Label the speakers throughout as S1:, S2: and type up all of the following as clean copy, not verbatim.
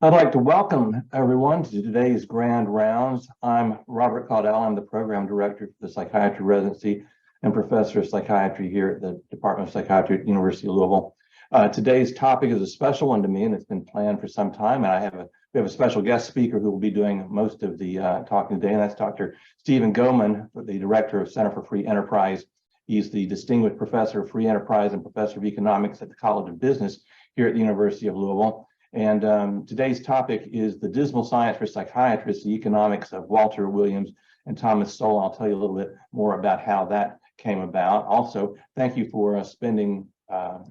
S1: I'd like to welcome everyone to today's Grand Rounds. I'm Robert Caudill. I'm the Program Director for the Psychiatry Residency and Professor of Psychiatry here at the Department of Psychiatry at the University of Louisville. Today's topic is a special one to me, and it's been planned for some time. And we have a special guest speaker who will be doing most of the talking today, and that's Dr. Stephan Gohmann, the Director of Center for Free Enterprise. He's the Distinguished Professor of Free Enterprise and Professor of Economics at the College of Business here at the University of Louisville. And today's topic is the dismal science for psychiatrists, the economics of Walter Williams and Thomas Sowell. I'll tell you a little bit more about how that came about. Also, thank you for spending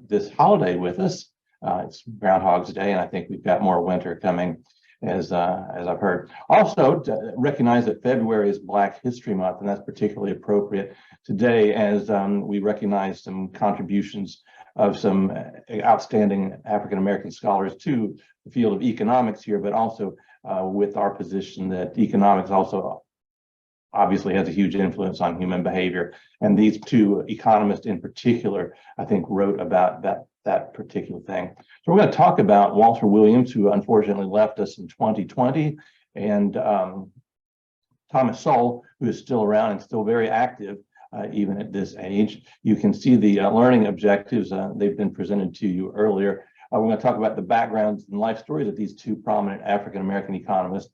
S1: this holiday with us. It's Groundhog's Day, and I think we've got more winter coming, as I've heard. Also, to recognize that February is Black History Month, and that's particularly appropriate today as we recognize some contributions of some outstanding African-American scholars to the field of economics here, but also with our position that economics also obviously has a huge influence on human behavior. And these two economists in particular, I think, wrote about that particular thing. So we're going to talk about Walter Williams, who unfortunately left us in 2020, and Thomas Sowell, who is still around and still very active, even at this age. You can see the learning objectives. They've been presented to you earlier. We're going to talk about the backgrounds and life stories of these two prominent African-American economists.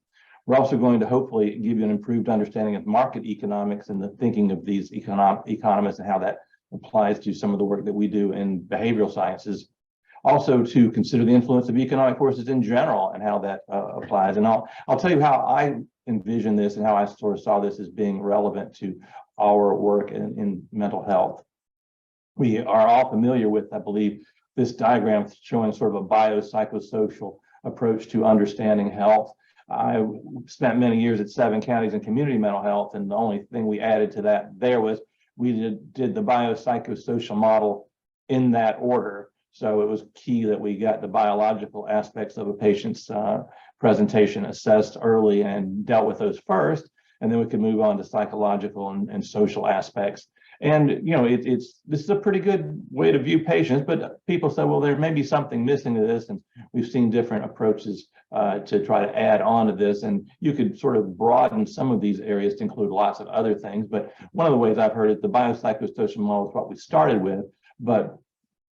S1: We're also going to hopefully give you an improved understanding of market economics and the thinking of these economists and how that applies to some of the work that we do in behavioral sciences. Also to consider the influence of economic forces in general and how that applies. And I'll tell you how I envision this and how I sort of saw this as being relevant to our work in mental health. We are all familiar with, I believe, this diagram showing sort of a biopsychosocial approach to understanding health. I spent many years at 7 counties in community mental health, and the only thing we added to that there was we did the biopsychosocial model in that order. So it was key that we got the biological aspects of a patient's presentation assessed early and dealt with those first, and then we could move on to psychological and social aspects. And this is a pretty good way to view patients, but people say, well, there may be something missing to this, and we've seen different approaches to try to add on to this. And you could sort of broaden some of these areas to include lots of other things. But one of the ways I've heard it, the biopsychosocial model is what we started with, but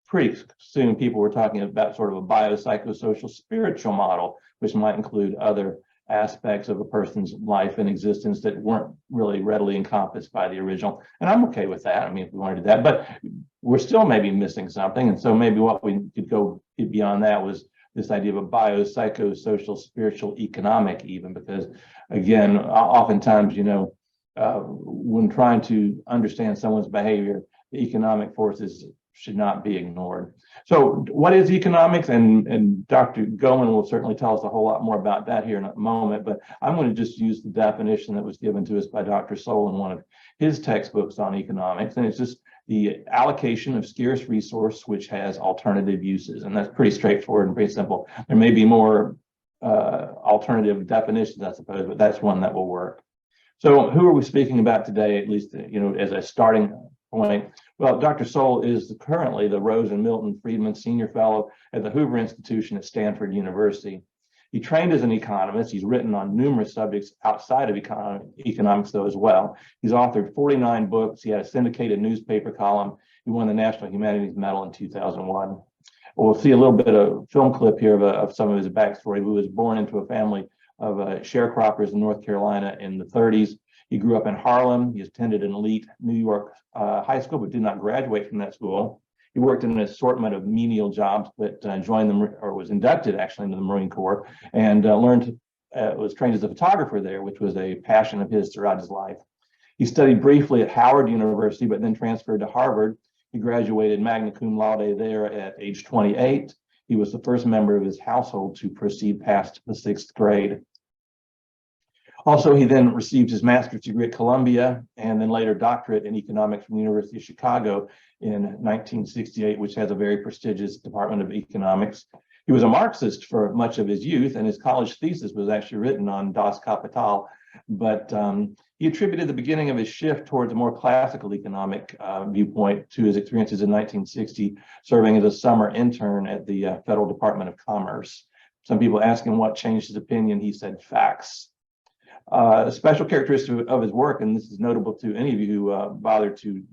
S1: pretty soon people were talking about sort of a biopsychosocial spiritual model, which might include other aspects of a person's life and existence that weren't really readily encompassed by the original. And I'm okay with that. I mean, if we want to do that, but we're still maybe missing something. And so maybe what we could go beyond that was this idea of a biopsychosocial, spiritual, economic even, because again, oftentimes, when trying to understand someone's behavior, the economic forces should not be ignored. So what is economics? And Dr. Gohmann will certainly tell us a whole lot more about that here in a moment, but I'm going to just use the definition that was given to us by Dr. Sowell in one of his textbooks on economics. And it's just the allocation of scarce resource which has alternative uses. And that's pretty straightforward and pretty simple. There may be more alternative definitions, I suppose, but that's one that will work. So who are we speaking about today, at least, as a starting point? Well, Dr. Sowell is currently the Rose and Milton Friedman Senior Fellow at the Hoover Institution at Stanford University. He trained as an economist. He's written on numerous subjects outside of economics, though, as well. He's authored 49 books. He had a syndicated newspaper column. He won the National Humanities Medal in 2001. We'll see a little bit of film clip here of some of his backstory. He was born into a family of sharecroppers in North Carolina in the 30s. He grew up in Harlem. He attended an elite New York high school, but did not graduate from that school. He worked in an assortment of menial jobs, but joined them, or was inducted actually into the Marine Corps, and was trained as a photographer there, which was a passion of his throughout his life. He studied briefly at Howard University, but then transferred to Harvard. He graduated magna cum laude there at age 28. He was the first member of his household to proceed past the 6th grade. Also, he then received his master's degree at Columbia and then later doctorate in economics from the University of Chicago in 1968, which has a very prestigious Department of Economics. He was a Marxist for much of his youth, and his college thesis was actually written on Das Kapital, but he attributed the beginning of his shift towards a more classical economic viewpoint to his experiences in 1960, serving as a summer intern at the Federal Department of Commerce. Some people ask him what changed his opinion. He said facts. A special characteristic of his work, and this is notable to any of you who bother to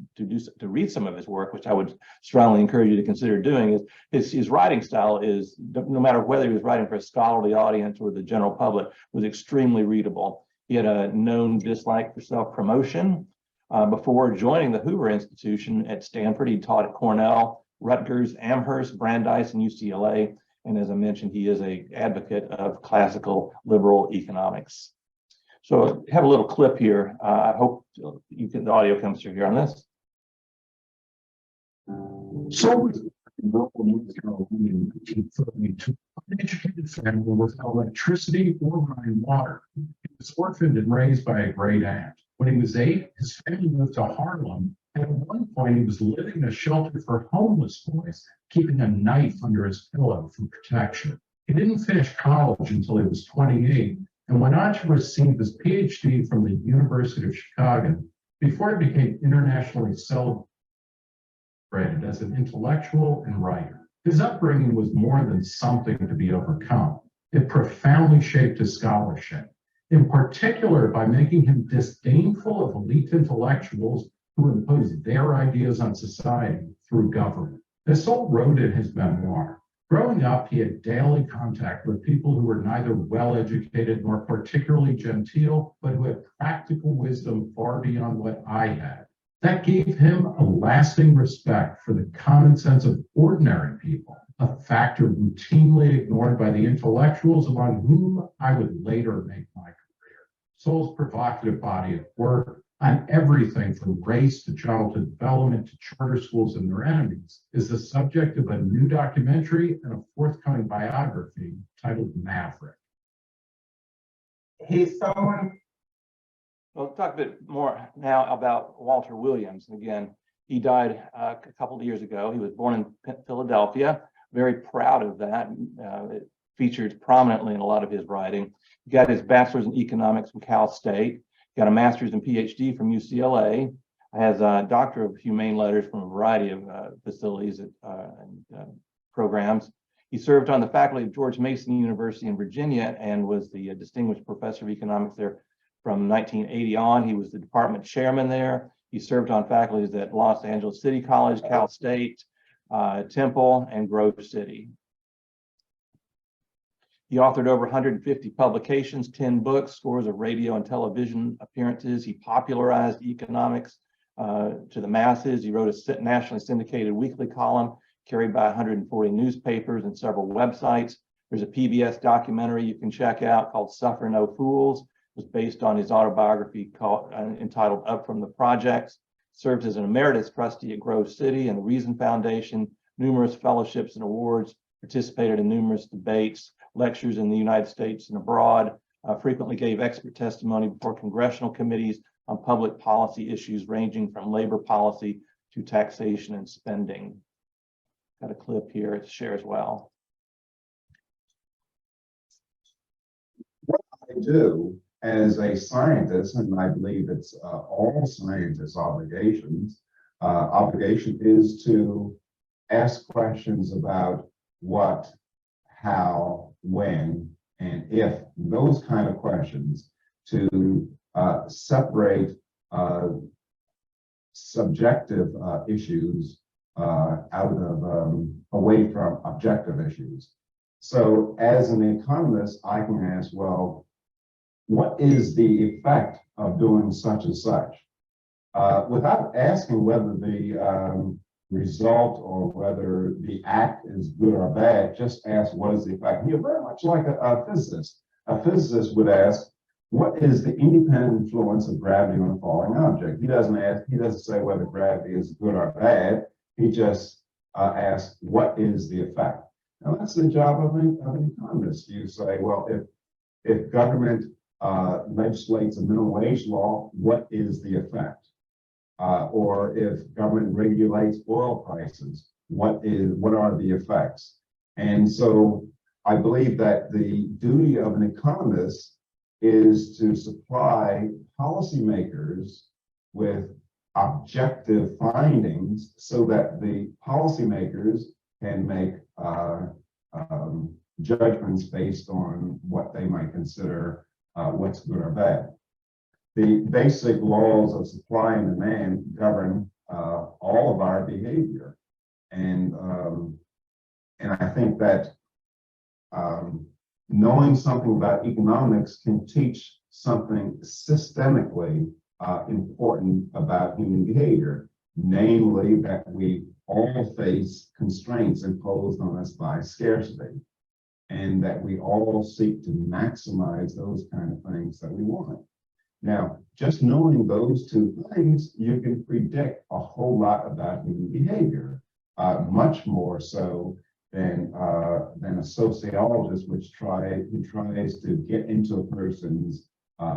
S1: read some of his work, which I would strongly encourage you to consider doing, is his writing style is, no matter whether he was writing for a scholarly audience or the general public, was extremely readable. He had a known dislike for self-promotion. Before joining the Hoover Institution at Stanford, he taught at Cornell, Rutgers, Amherst, Brandeis, and UCLA. And as I mentioned, he is an advocate of classical liberal economics. So I have a little clip here. I hope the audio comes through here on this.
S2: Sowell was in rural North Carolina in 1932. An educated family without electricity or running water. He was orphaned and raised by a great aunt. When he was 8, his family moved to Harlem, and at one point he was living in a shelter for homeless boys, keeping a knife under his pillow for protection. He didn't finish college until he was 28, and went on to receive his PhD from the University of Chicago before he became internationally celebrated as an intellectual and writer. His upbringing was more than something to be overcome. It profoundly shaped his scholarship, in particular by making him disdainful of elite intellectuals who imposed their ideas on society through government. As Sowell wrote in his memoir, growing up, he had daily contact with people who were neither well-educated nor particularly genteel, but who had practical wisdom far beyond what I had. That gave him a lasting respect for the common sense of ordinary people, a factor routinely ignored by the intellectuals among whom I would later make my career. Sowell's provocative body of work on everything from race to childhood development to charter schools and their enemies is the subject of a new documentary and a forthcoming biography titled Maverick.
S3: He's someone.
S1: Well, let's talk a bit more now about Walter Williams. Again, he died a couple of years ago. He was born in Philadelphia. Very proud of that. It features prominently in a lot of his writing. He got his bachelor's in economics from Cal State. Got a master's and PhD from UCLA. Has a doctor of humane letters from a variety of facilities and programs. He served on the faculty of George Mason University in Virginia and was the distinguished professor of economics there from 1980 on. He was the department chairman there. He served on faculties at Los Angeles City College, Cal State, Temple, and Grove City. He authored over 150 publications, 10 books, scores of radio and television appearances. He popularized economics to the masses. He wrote a nationally syndicated weekly column carried by 140 newspapers and several websites. There's a PBS documentary you can check out called Suffer No Fools. It was based on his autobiography entitled Up From the Projects. Served as an emeritus trustee at Grove City and the Reason Foundation, numerous fellowships and awards, participated in numerous debates, lectures in the United States and abroad, frequently gave expert testimony before congressional committees on public policy issues ranging from labor policy to taxation and spending. Got a clip here to share as well.
S2: What I do as a scientist, and I believe it's all scientists' obligation is to ask questions about what, how, when, and if, those kind of questions, to separate subjective issues away from objective issues. So as an economist, I can ask, well, what is the effect of doing such and such? Without asking whether the result or whether the act is good or bad, just ask what is the effect. You're very much like a physicist. A physicist would ask, what is the independent influence of gravity on a falling object? He doesn't say whether gravity is good or bad. He just asks, what is the effect? Now that's the job of an economist. You say, well, if government legislates a minimum wage law, what is the effect? Or if government regulates oil prices, what are the effects? And so I believe that the duty of an economist is to supply policymakers with objective findings so that the policymakers can make
S3: judgments based on what they might consider what's good or bad. The basic laws of supply and demand govern all of our behavior, and I think that knowing something about economics can teach something systemically important about human behavior, namely that we all face constraints imposed on us by scarcity, and that we all seek to maximize those kind of things that we want. Now, just knowing those two things, you can predict a whole lot about human behavior, much more so than a sociologist, who tries to get into a person's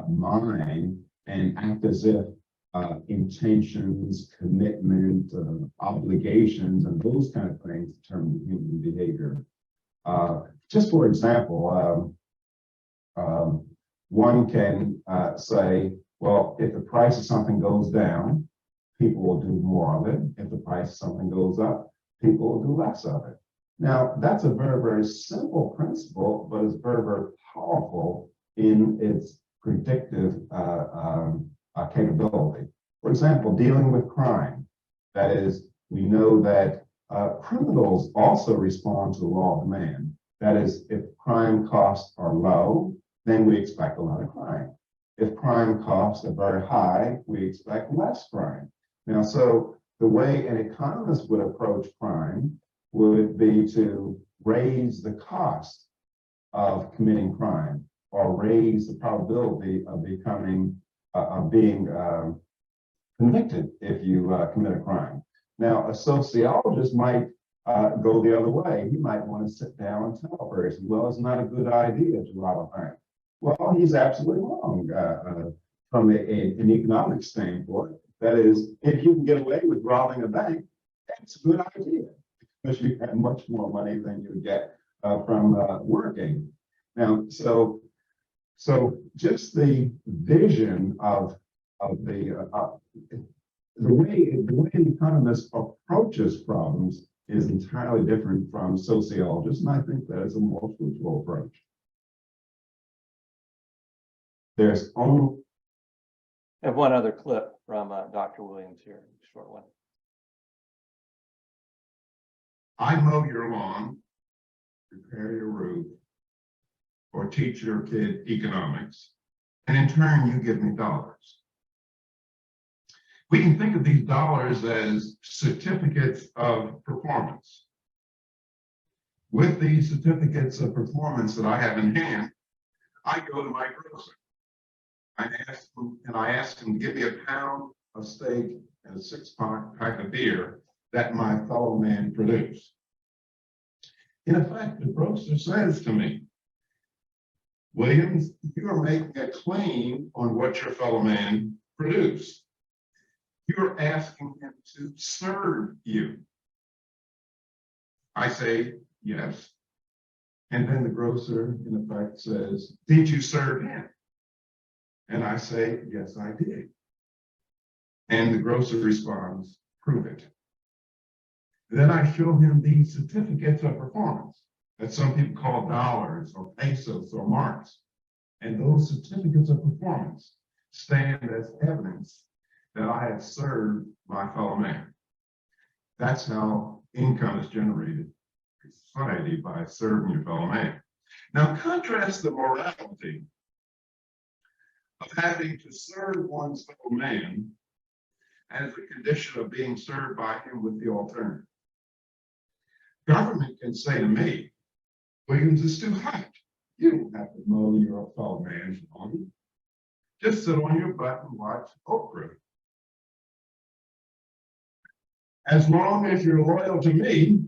S3: mind and act as if intentions, commitment, obligations, and those kind of things determine human behavior. Just for example, one can say, well, if the price of something goes down, people will do more of it. If the price of something goes up, people will do less of it. Now, that's a very, very simple principle, but it's very, very powerful in its predictive capability. For example, dealing with crime. That is, we know that criminals also respond to the law of demand. That is, if crime costs are low, then we expect a lot of crime. If crime costs are very high, we expect less crime. Now, so the way an economist would approach crime would be to raise the cost of committing crime, or raise the probability of being convicted if you commit a crime. Now, a sociologist might go the other way. He might want to sit down and tell a person, well, it's not a good idea to rob a bank. Well, he's absolutely wrong from an economic standpoint. That is, if you can get away with robbing a bank, that's a good idea, because you have much more money than you get from working. Now, so just the vision of the way an economist approaches problems is entirely different from sociologists, and I think that is a more fruitful approach. There's only
S1: I have one other clip from Dr. Williams here, a short one.
S3: I mow your lawn, repair your roof, or teach your kid economics, and in turn, you give me dollars. We can think of these dollars as certificates of performance. With these certificates of performance that I have in hand, I go to my grocer. I ask him to give me a pound of steak and a 6-pack of beer that my fellow man produced. In effect, the grocer says to me, Williams, you are making a claim on what your fellow man produced. You're asking him to serve you. I say, yes. And then the grocer, in effect, says, did you serve him? And I say, yes, I did. And the grocer responds, prove it. Then I show him these certificates of performance that some people call dollars or pesos or marks. And those certificates of performance stand as evidence that I have served my fellow man. That's how income is generated in society, by serving your fellow man. Now contrast the morality of having to serve one's fellow man as a condition of being served by him with the alternative. Government can say to me, Williams, it's too hot. You don't have to mow your fellow man's lawn. Just sit on your butt and watch Oprah. As long as you're loyal to me,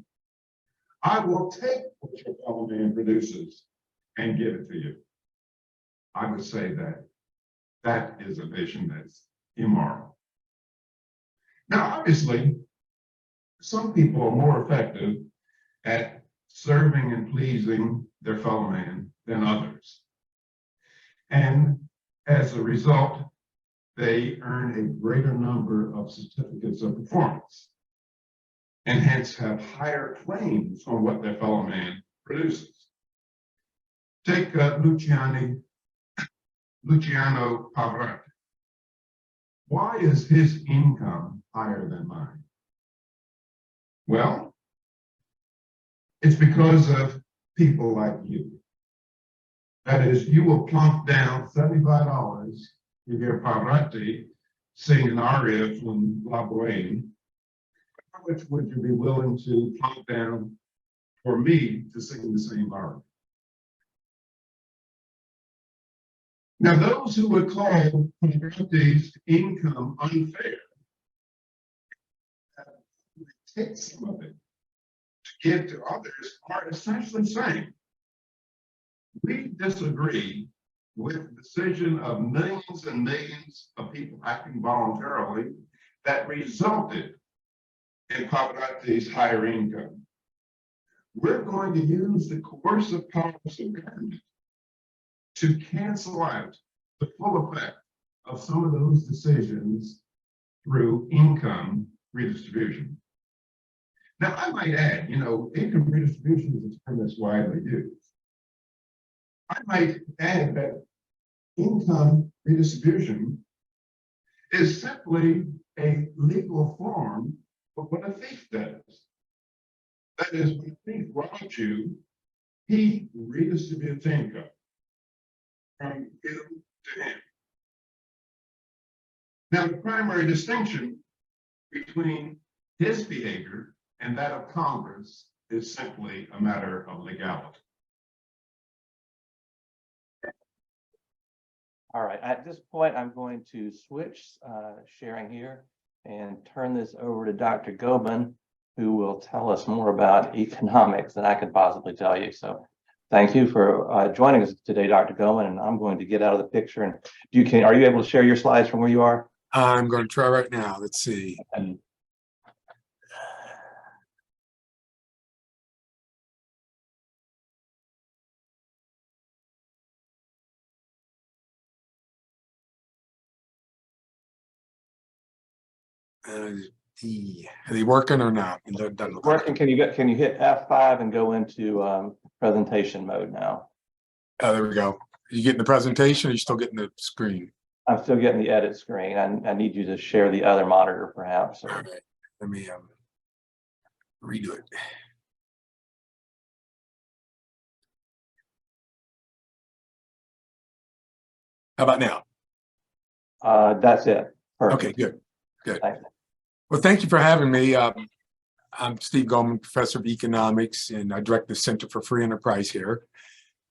S3: I will take what your fellow man produces and give it to you. I would say that that is a vision that's immoral. Now, obviously, some people are more effective at serving and pleasing their fellow man than others. And as a result, they earn a greater number of certificates of performance, and hence have higher claims on what their fellow man produces.
S2: Take Luciano Pavarotti. Why is his income higher than mine? Well, it's because of people like you. That is, you will plunk down $75 to hear Pavarotti sing an aria from La Boheme. How much would you be willing to plunk down for me to sing the same aria? Now, those who would call Pavarotti's income unfair take some of it to give to others are essentially saying, we disagree with the decision of millions and millions of people acting voluntarily that resulted in Pavarotti's higher income. We're going to use the coercive powers of government to cancel out the full effect of some of those decisions through income redistribution. Now, I might add, income redistribution is a term that's widely used. I might add that income redistribution is simply a legal form of what a thief does. That is, when a thief robs you, he redistributes income from you to him. Now, the primary distinction between his behavior and that of Congress is simply a matter of legality.
S1: All right, at this point, I'm going to switch sharing here and turn this over to Dr. Gohmann, who will tell us more about economics than I could possibly tell you. So thank you for joining us today, Dr. Gohmann, and I'm going to get out of the picture. And are you able to share your slides from where you are?
S4: I'm going to try right now. Let's see.
S1: And
S4: Are they working or not?
S1: working. Can you hit F5 and go into presentation mode now?
S4: Oh, there we go. You getting the presentation or are you still getting the screen?
S1: I'm still getting the edit screen. I need you to share the other monitor, perhaps.
S4: All right. Let me redo it. How about now?
S1: That's it. Perfect.
S4: Okay, good.
S1: Thanks.
S4: Well, thank you for having me. I'm Steve Gohmann, professor of economics, and I direct the Center for Free Enterprise here.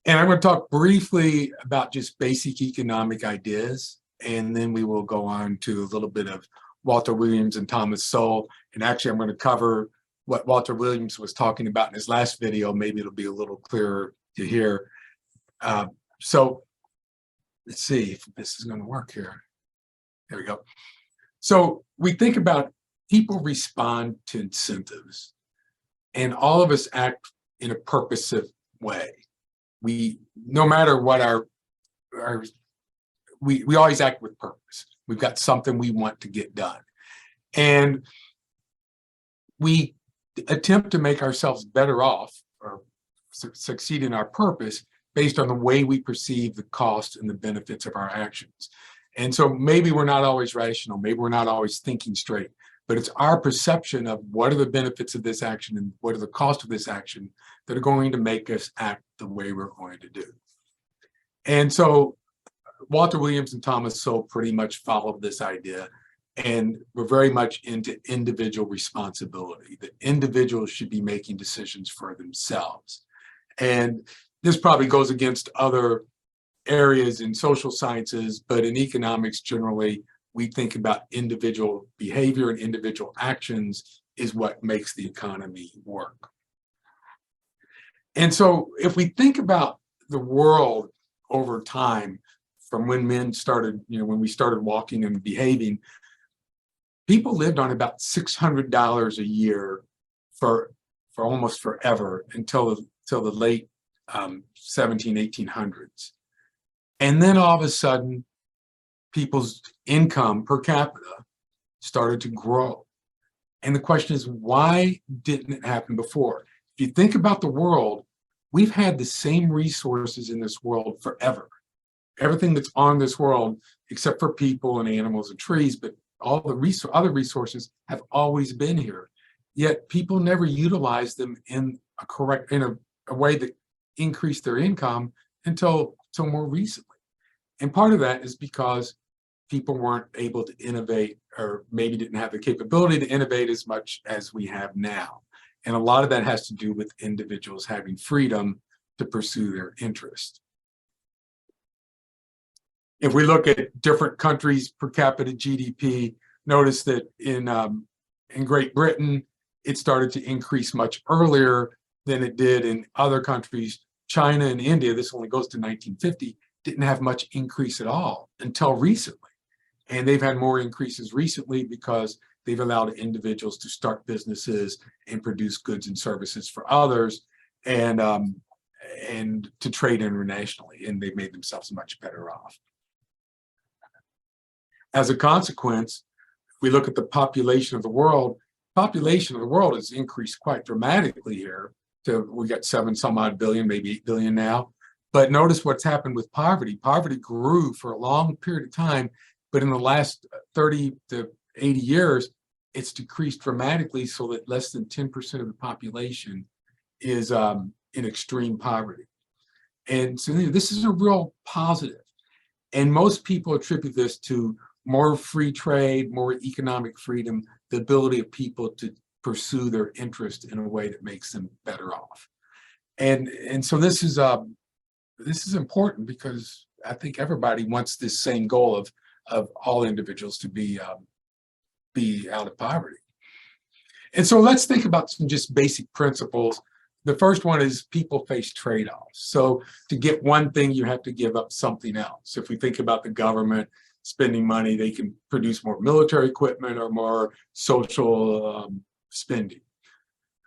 S4: And I'm going to talk briefly about just basic economic ideas, and then we will go on to a little bit of Walter Williams and Thomas Sowell. And actually, I'm going to cover what Walter Williams was talking about in his last video. Maybe it'll be a little clearer to hear. So let's see if this is going to work here. There we go. So we think about people respond to incentives, and all of us act in a purposive way. No matter what we always act with purpose. We've got something we want to get done. And we attempt to make ourselves better off or succeed in our purpose based on the way we perceive the cost and the benefits of our actions. And so maybe we're not always rational, maybe we're not always thinking straight, but it's our perception of what are the benefits of this action and what are the costs of this action that are going to make us act the way we're going to do. And so Walter Williams and Thomas Sowell pretty much followed this idea, and we're very much into individual responsibility. The individuals should be making decisions for themselves. And this probably goes against other areas in social sciences, but in economics generally, we think about individual behavior and individual actions is what makes the economy work. And so if we think about the world over time, from when men started, when we started walking and behaving, people lived on about $600 a year for almost forever until the late 1800s. And then all of a sudden, people's income per capita started to grow. And the question is, why didn't it happen before? If you think about the world, we've had the same resources in this world forever. Everything that's on this world, except for people and animals and trees, but all the other resources have always been here. Yet people never utilize them in a way that increased their income until more recently. And part of that is because people weren't able to innovate, or maybe didn't have the capability to innovate as much as we have now. And a lot of that has to do with individuals having freedom to pursue their interest. If we look at different countries' per capita GDP, notice that in Great Britain, it started to increase much earlier than it did in other countries. China and India, this only goes to 1950, didn't have much increase at all until recently. And they've had more increases recently because they've allowed individuals to start businesses and produce goods and services for others, and to trade internationally, and they've made themselves much better off. As a consequence, if we look at the population of the world has increased quite dramatically here. We got 7 some odd billion, maybe 8 billion now. But notice what's happened with poverty. Poverty grew for a long period of time, but in the last 30 to 80 years, it's decreased dramatically so that less than 10% of the population is in extreme poverty. And so this is a real positive. And most people attribute this to more free trade, more economic freedom, the ability of people to pursue their interest in a way that makes them better off. And so this is important because I think everybody wants this same goal of all individuals to be out of poverty. And so let's think about some just basic principles. The first one is people face trade-offs. So to get one thing, you have to give up something else. If we think about the government spending money, they can produce more military equipment or more social spending.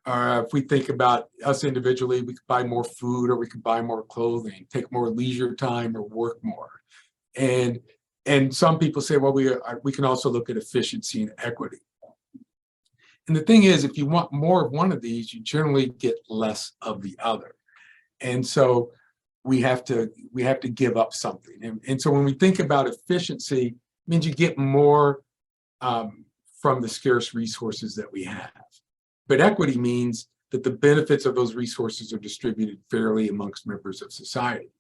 S4: Or if we think about us individually, we could buy more food, or we could buy more clothing, take more leisure time, or work more. And some people say, well, we can also look at efficiency and equity. And the thing is, if you want more of one of these, you generally get less of the other. And so we have to give up something. And so when we think about efficiency, it means you get more from the scarce resources that we have. But equity means that the benefits of those resources are distributed fairly amongst members of society.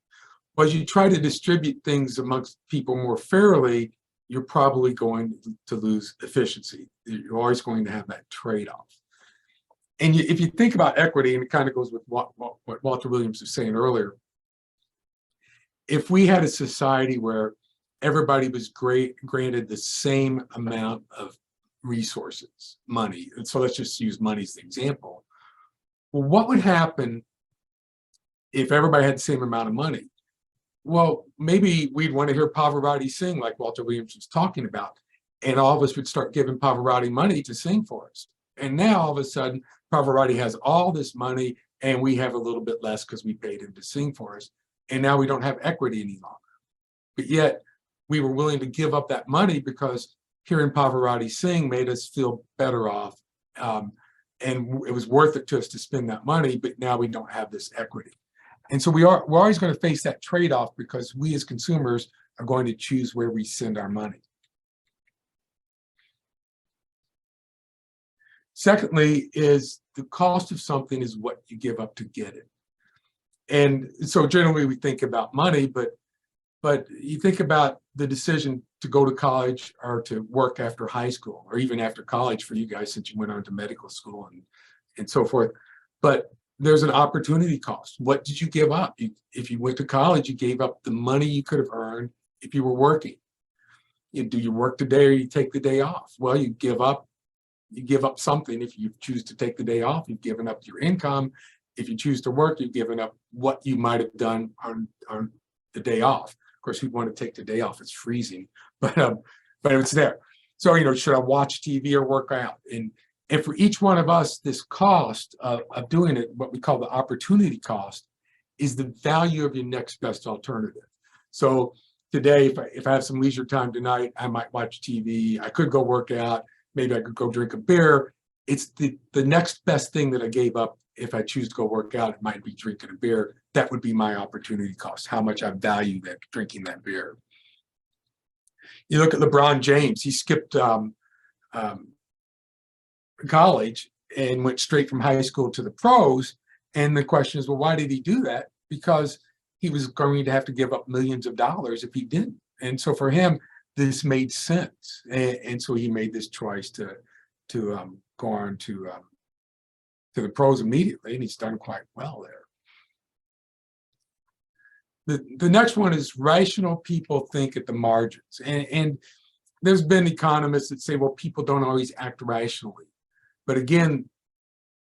S4: Well, as you try to distribute things amongst people more fairly, you're probably going to lose efficiency. You're always going to have that trade-off. And if you think about equity, and it kind of goes with what Walter Williams was saying earlier, if we had a society where everybody was granted the same amount of resources, money, and so let's just use money as the example, well, what would happen if everybody had the same amount of money? Well, maybe we'd want to hear Pavarotti sing like Walter Williams was talking about, and all of us would start giving Pavarotti money to sing for us. And now all of a sudden, Pavarotti has all this money and we have a little bit less because we paid him to sing for us. And now we don't have equity any longer. But yet we were willing to give up that money because hearing Pavarotti sing made us feel better off. And it was worth it to us to spend that money, but now we don't have this equity. And so we're always going to face that trade-off because we as consumers are going to choose where we send our money. Secondly, is the cost of something is what you give up to get it. And so generally we think about money, but you think about the decision to go to college or to work after high school, or even after college for you guys since you went on to medical school and so forth. But there's an opportunity cost. What did you give up? If you went to college, you gave up the money you could have earned if you were working. Do you work today or you take the day off? Well, you give up something. If you choose to take the day off, you've given up your income. If you choose to work, you've given up what you might have done on the day off. Of course, we'd want to take the day off. It's freezing, but it's there. So, should I watch TV or work out? And for each one of us, this cost of doing it, what we call the opportunity cost, is the value of your next best alternative. So today, if I have some leisure time tonight, I might watch TV. I could go work out. Maybe I could go drink a beer. It's the next best thing that I gave up if I choose to go work out, it might be drinking a beer. That would be my opportunity cost, how much I value that drinking that beer. You look at LeBron James, he skipped college and went straight from high school to the pros. And the question is, well, why did he do that? Because he was going to have to give up millions of dollars if he didn't. And so for him, this made sense. And so he made this choice to go on to the pros immediately, and he's done quite well there. The next one is rational people think at the margins. And there's been economists that say, well, people don't always act rationally. But again,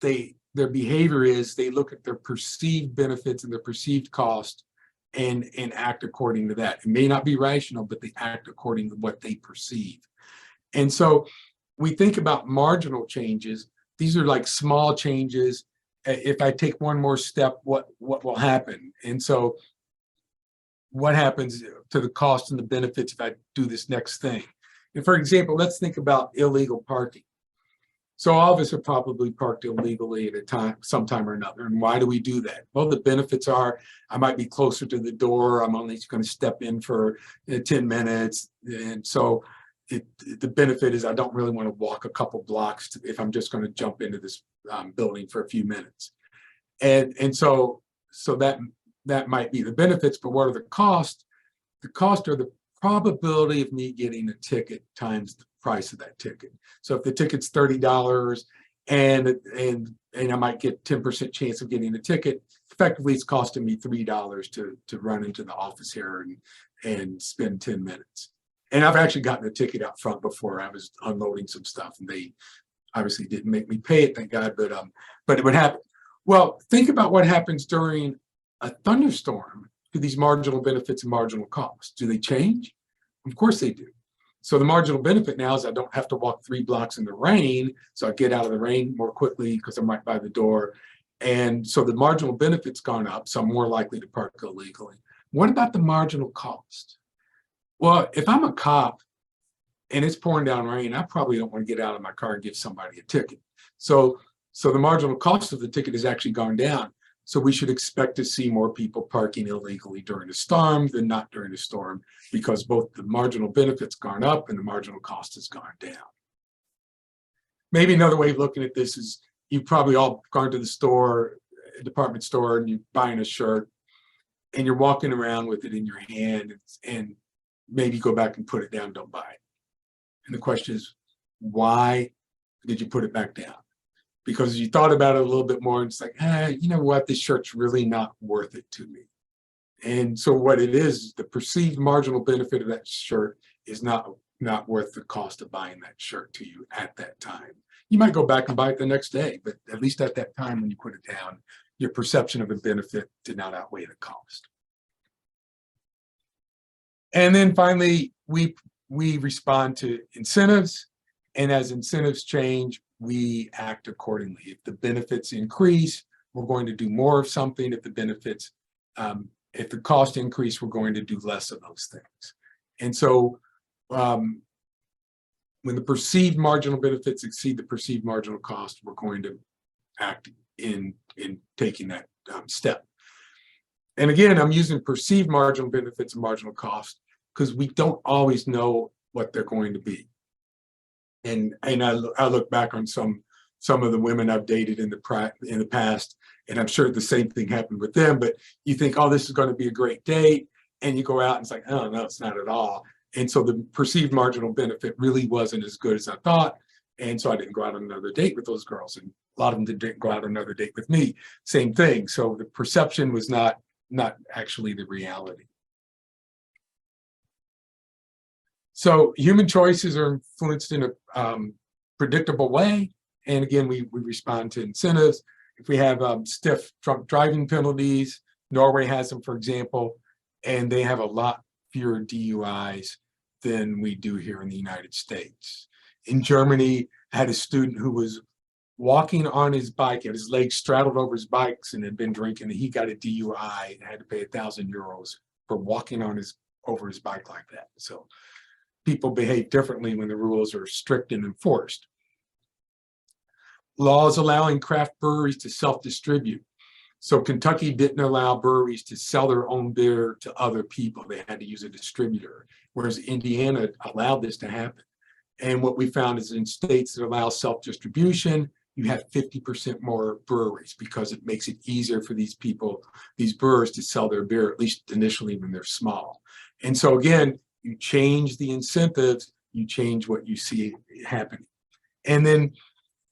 S4: their behavior is they look at their perceived benefits and their perceived cost and act according to that. It may not be rational, but they act according to what they perceive. And so we think about marginal changes. These are like small changes. If I take one more step, what will happen? And so what happens to the cost and the benefits if I do this next thing? And for example, let's think about illegal parking. So all of us are probably parked illegally at a time, sometime or another. And why do we do that? Well, the benefits are I might be closer to the door. I'm only going to step in for 10 minutes. And so the benefit is I don't really want to walk a couple blocks if I'm just going to jump into this building for a few minutes. And so that might be the benefits, but what are the costs? The costs are the probability of me getting a ticket times the price of that ticket. So if the ticket's $30 and I might get 10% chance of getting a ticket, effectively it's costing me $3 to run into the office here and spend 10 minutes. And I've actually gotten a ticket out front before. I was unloading some stuff and they obviously didn't make me pay it, thank God, but it would happen. Well, think about what happens during a thunderstorm to these marginal benefits and marginal costs. Do they change? Of course they do. So the marginal benefit now is I don't have to walk 3 blocks in the rain, so I get out of the rain more quickly because I'm right by the door. And so the marginal benefit's gone up, so I'm more likely to park illegally. What about the marginal cost? Well, if I'm a cop and it's pouring down rain, I probably don't want to get out of my car and give somebody a ticket. So the marginal cost of the ticket has actually gone down. So we should expect to see more people parking illegally during the storm than not during the storm, because both the marginal benefit's gone up and the marginal cost has gone down. Maybe another way of looking at this is you've probably all gone to the store, a department store, and you're buying a shirt and you're walking around with it in your hand and maybe go back and put it down, don't buy it. And the question is, why did you put it back down? Because you thought about it a little bit more and it's like, you know what, this shirt's really not worth it to me. And so what it is, the perceived marginal benefit of that shirt is not worth the cost of buying that shirt to you at that time. You might go back and buy it the next day, but at least at that time when you put it down, your perception of the benefit did not outweigh the cost. And then finally, we respond to incentives, and as incentives change, we act accordingly. If the benefits increase, we're going to do more of something. If the benefits, if the cost increase, we're going to do less of those things. And so when the perceived marginal benefits exceed the perceived marginal cost, we're going to act in taking that step. And again, I'm using perceived marginal benefits and marginal cost because we don't always know what they're going to be. And I look back on some of the women I've dated in the past, and I'm sure the same thing happened with them. But you think, oh, this is going to be a great date, and you go out and it's like, oh no, it's not at all. And so the perceived marginal benefit really wasn't as good as I thought, and so I didn't go out on another date with those girls, and a lot of them didn't go out on another date with me. Same thing. So the perception was not actually the reality. So human choices are influenced in a predictable way. And again, we respond to incentives. If we have stiff drunk driving penalties, Norway has them, for example, and they have a lot fewer DUIs than we do here in the United States. In Germany, I had a student who was walking on his bike, had his legs straddled over his bikes and had been drinking, and he got a DUI and had to pay 1,000 euros for walking on over his bike like that. So people behave differently when the rules are strict and enforced. Laws allowing craft breweries to self-distribute. So Kentucky didn't allow breweries to sell their own beer to other people. They had to use a distributor, whereas Indiana allowed this to happen. And what we found is in states that allow self-distribution, you have 50% more breweries because it makes it easier for these people, these brewers, to sell their beer, at least initially when they're small. And so again, you change the incentives, you change what you see happening. And then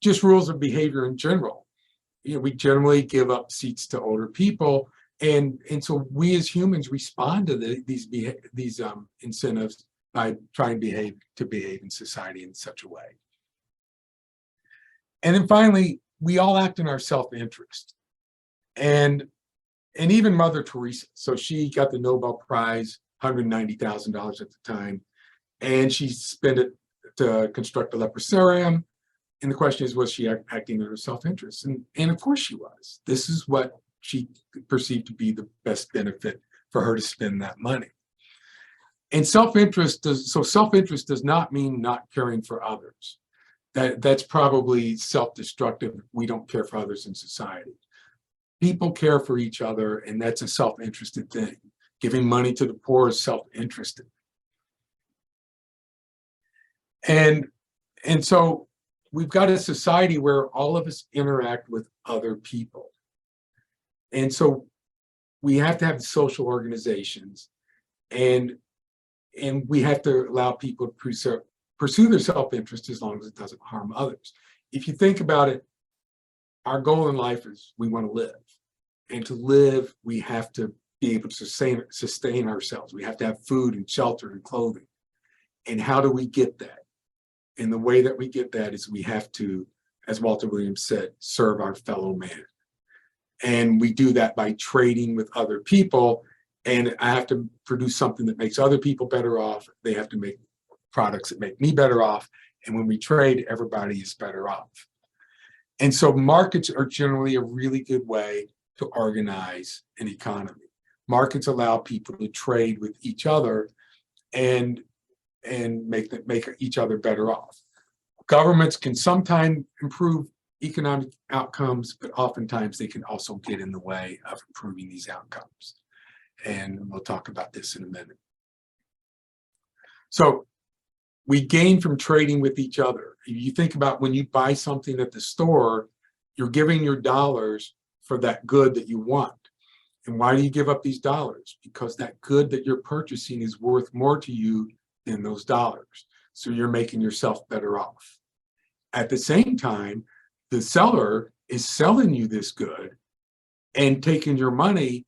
S4: just rules of behavior in general. You know, we generally give up seats to older people, and so we as humans respond to these incentives by trying to behave in society in such a way. And then finally, we all act in our self-interest. And even Mother Teresa, so she got the Nobel Prize, $190,000 at the time, and she spent it to construct a leprosarium. And the question is, was she acting in her self-interest? And of course she was. This is what she perceived to be the best benefit for her to spend that money. And self-interest does not mean not caring for others. That's probably self-destructive. We don't care for others in society. People care for each other, and that's a self-interested thing. Giving money to the poor is self-interested. And so we've got a society where all of us interact with other people. And so we have to have social organizations, and we have to allow people to pursue their self-interest as long as it doesn't harm others. If you think about it, our goal in life is we want to live. And to live, we have to be able to sustain ourselves. We have to have food and shelter and clothing. And how do we get that? And the way that we get that is we have to, as Walter Williams said, serve our fellow man. And we do that by trading with other people. And I have to produce something that makes other people better off. They have to make products that make me better off. And when we trade, everybody is better off. And so markets are generally a really good way to organize an economy. Markets allow people to trade with each other and make each other better off. Governments can sometimes improve economic outcomes, but oftentimes they can also get in the way of improving these outcomes. And we'll talk about this in a minute. So we gain from trading with each other. You think about when you buy something at the store, you're giving your dollars for that good that you want. And why do you give up these dollars? Because that good that you're purchasing is worth more to you than those dollars. So you're making yourself better off. At the same time, the seller is selling you this good and taking your money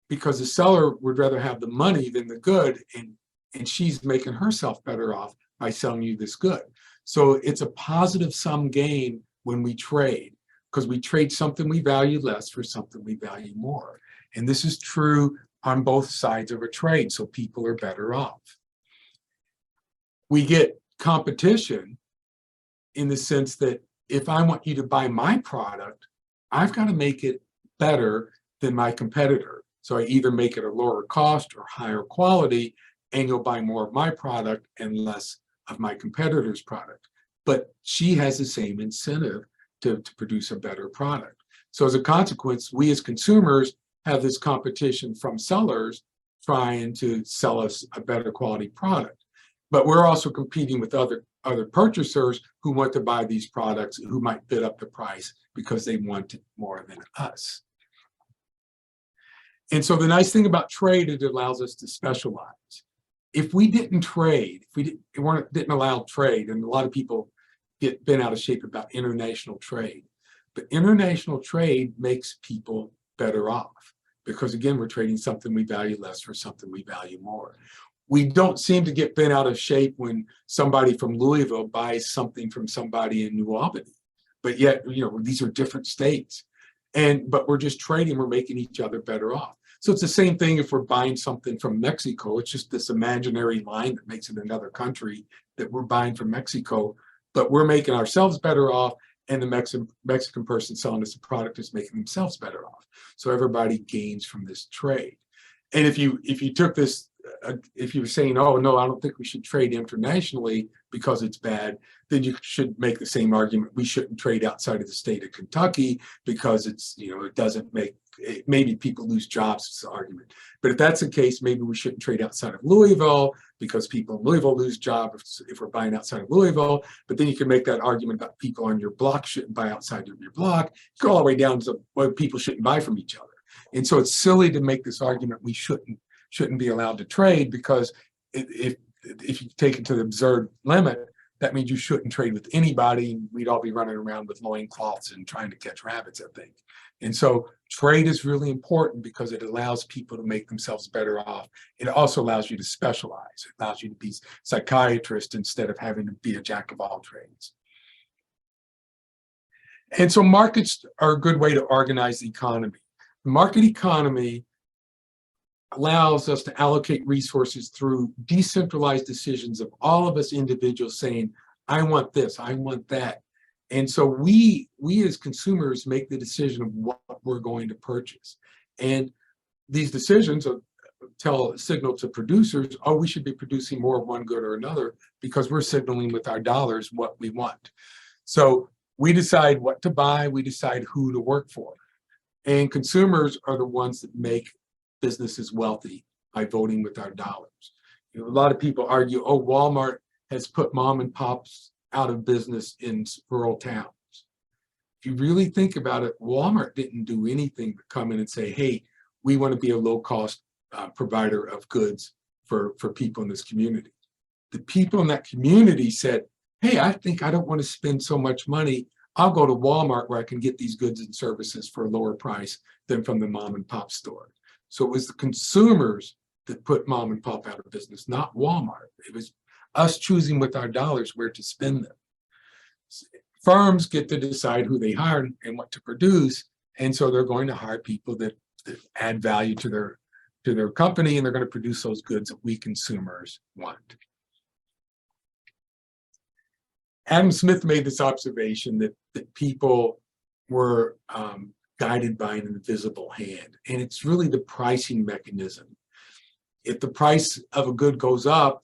S4: because the seller would rather have the money than the good, and she's making herself better off by selling you this good. So it's a positive sum game when we trade, because we trade something we value less for something we value more. And this is true on both sides of a trade, so people are better off. We get competition in the sense that if I want you to buy my product, I've got to make it better than my competitor. So I either make it a lower cost or higher quality, and you'll buy more of my product and less of my competitor's product. But she has the same incentive to produce a better product. So as a consequence, we as consumers have this competition from sellers trying to sell us a better quality product. But we're also competing with other purchasers who want to buy these products, who might bid up the price because they want it more than us. And so the nice thing about trade is it allows us to specialize. If we didn't trade, if we didn't allow trade, and a lot of people get bent out of shape about international trade, but international trade makes people better off because, again, we're trading something we value less for something we value more. We don't seem to get bent out of shape when somebody from Louisville buys something from somebody in New Albany, but yet, you know, these are different states. But we're just trading, we're making each other better off. So it's the same thing if we're buying something from Mexico. It's just this imaginary line that makes it another country that we're buying from Mexico, but we're making ourselves better off, and the Mexican person selling us a product is making themselves better off. So everybody gains from this trade. And if you took this if you're saying, oh, no, I don't think we should trade internationally because it's bad, then you should make the same argument. We shouldn't trade outside of the state of Kentucky because it's, it doesn't make, maybe people lose jobs, it's the argument. But if that's the case, maybe we shouldn't trade outside of Louisville because people in Louisville lose jobs if we're buying outside of Louisville. But then you can make that argument about people on your block shouldn't buy outside of your block. Go all the way down to why people shouldn't buy from each other. And so it's silly to make this argument we shouldn't be allowed to trade, because if you take it to the absurd limit, that means you shouldn't trade with anybody. We'd all be running around with loincloths and trying to catch rabbits, I think. And so trade is really important because it allows people to make themselves better off. It also allows you to specialize. It allows you to be psychiatrist instead of having to be a jack of all trades. And so markets are a good way to organize the economy. The market economy allows us to allocate resources through decentralized decisions of all of us individuals saying, I want this, I want that. And so we as consumers make the decision of what we're going to purchase. And these decisions signal to producers, oh, we should be producing more of one good or another because we're signaling with our dollars what we want. So we decide what to buy, we decide who to work for. And consumers are the ones that make businesses wealthy by voting with our dollars. A lot of people argue, oh, Walmart has put mom and pops out of business in rural towns. If you really think about it, Walmart didn't do anything but come in and say, hey, we want to be a low-cost provider of goods for people in this community. The people in that community said, hey, I think I don't want to spend so much money. I'll go to Walmart where I can get these goods and services for a lower price than from the mom and pop store. So it was the consumers that put mom and pop out of business, not Walmart. It was us choosing with our dollars where to spend them. Firms get to decide who they hire and what to produce. And so they're going to hire people that add value to their company, and they're going to produce those goods that we consumers want. Adam Smith made this observation that people were guided by an invisible hand, and it's really the pricing mechanism. If the price of a good goes up,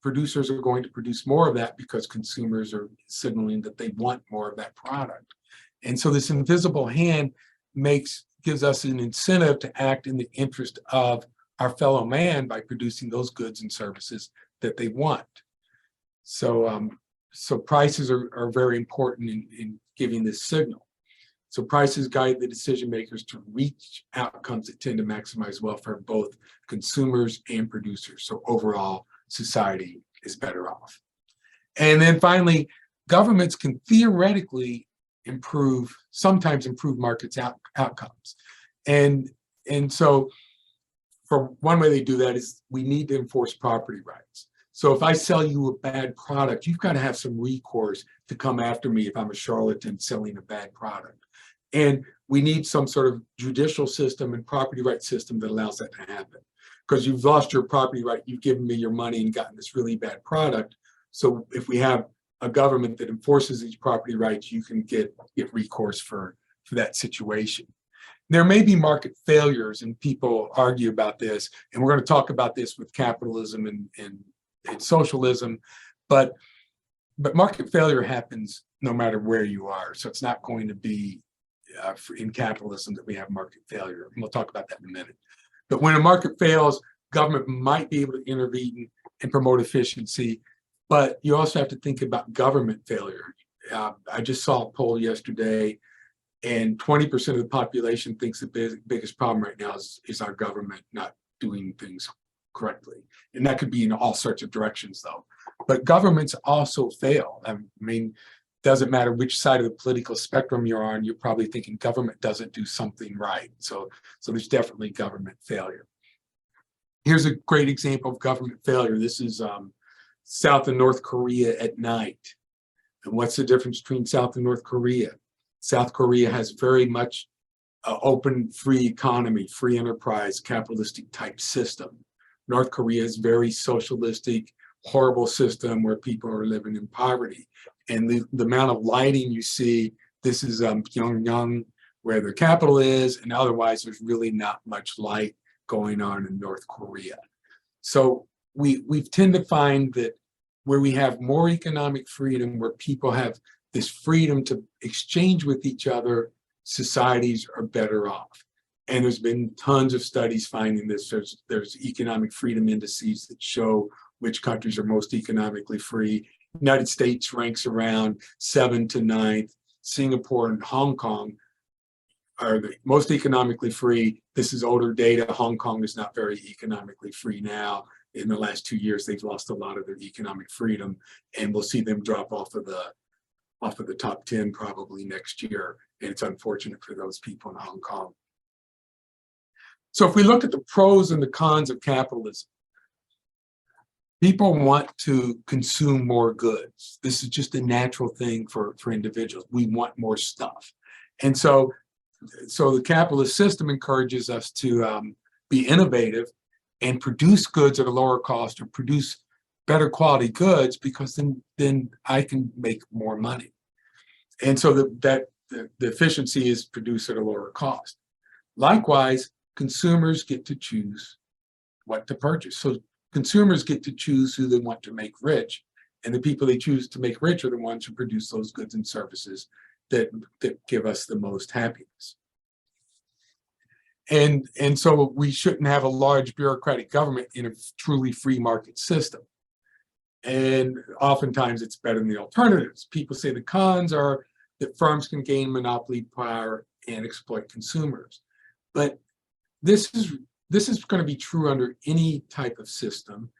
S4: producers are going to produce more of that because consumers are signaling that they want more of that product. And so this invisible hand gives us an incentive to act in the interest of our fellow man by producing those goods and services that they want. So prices are very important in giving this signal. So prices guide the decision makers to reach outcomes that tend to maximize welfare of both consumers and producers. So overall, society is better off. And then finally, governments can theoretically sometimes improve markets outcomes. And so for one way they do that is we need to enforce property rights. So if I sell you a bad product, you've got to have some recourse to come after me if I'm a charlatan selling a bad product. And we need some sort of judicial system and property rights system that allows that to happen. Because you've lost your property right, you've given me your money and gotten this really bad product. So if we have a government that enforces these property rights, you can get recourse for that situation. There may be market failures, and people argue about this, and we're going to talk about this with capitalism and socialism, but market failure happens no matter where you are. So it's not going to be in capitalism that we have market failure. And we'll talk about that in a minute. But when a market fails, government might be able to intervene and promote efficiency, but you also have to think about government failure. I just saw a poll yesterday, and 20% of the population thinks the biggest problem right now is our government not doing things correctly. And that could be in all sorts of directions, though. But governments also fail. I mean, doesn't matter which side of the political spectrum you're on, you're probably thinking government doesn't do something right. So there's definitely government failure. Here's a great example of government failure. This is South and North Korea at night. And what's the difference between South and North Korea? South Korea has very much open, free economy, free enterprise, capitalistic type system. North Korea is very socialistic, horrible system where people are living in poverty. And the amount of lighting you see, this is Pyongyang, where the capital is, and otherwise there's really not much light going on in North Korea. So we tend to find that where we have more economic freedom, where people have this freedom to exchange with each other, societies are better off. And there's been tons of studies finding this. There's economic freedom indices that show which countries are most economically free. United States ranks around 7th to 9th. Singapore and Hong Kong are the most economically free. This is older data. Hong Kong is not very economically free now. In the last 2 years, they've lost a lot of their economic freedom, and we'll see them drop off of the top 10 probably next year. And it's unfortunate for those people in Hong Kong. So if we look at the pros and the cons of capitalism, people want to consume more goods. This is just a natural thing for individuals. We want more stuff. And so the capitalist system encourages us to be innovative and produce goods at a lower cost, or produce better quality goods, because then I can make more money. And so the efficiency is produced at a lower cost. Likewise, consumers get to choose what to purchase. So consumers get to choose who they want to make rich, and the people they choose to make rich are the ones who produce those goods and services that give us the most happiness. And so we shouldn't have a large bureaucratic government in a truly free market system. And oftentimes it's better than the alternatives. People say the cons are that firms can gain monopoly power and exploit consumers. But this is going to be true under any type of system.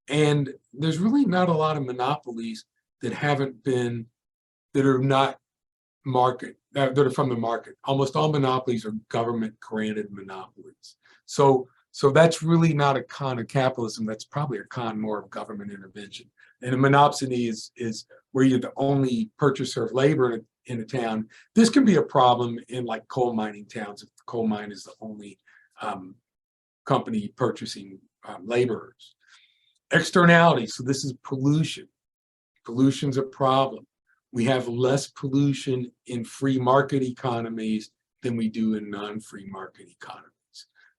S4: And there's really not a lot of monopolies that are not market, that are from the market. Almost all monopolies are government granted monopolies. So that's really not a con of capitalism. That's probably a con more of government intervention. And a monopsony is where you're the only purchaser of labor in a town. This can be a problem in like coal mining towns if the coal mine is the only company purchasing laborers. Externalities, so this is pollution. Pollution's a problem. We have less pollution in free market economies than we do in non-free market economies.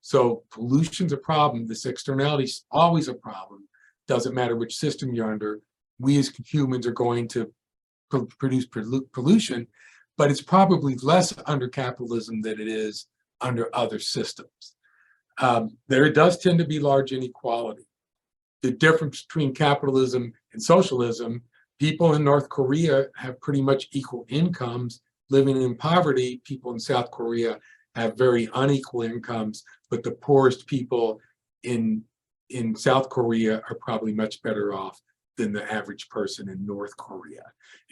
S4: So pollution's a problem. This externality is always a problem. Doesn't matter which system you're under. We as humans are going to produce pollution, but it's probably less under capitalism than it is under other systems. There does tend to be large inequality. The difference between capitalism and socialism, people in North Korea have pretty much equal incomes. Living in poverty, people in South Korea have very unequal incomes, but the poorest people in South Korea are probably much better off than the average person in North Korea.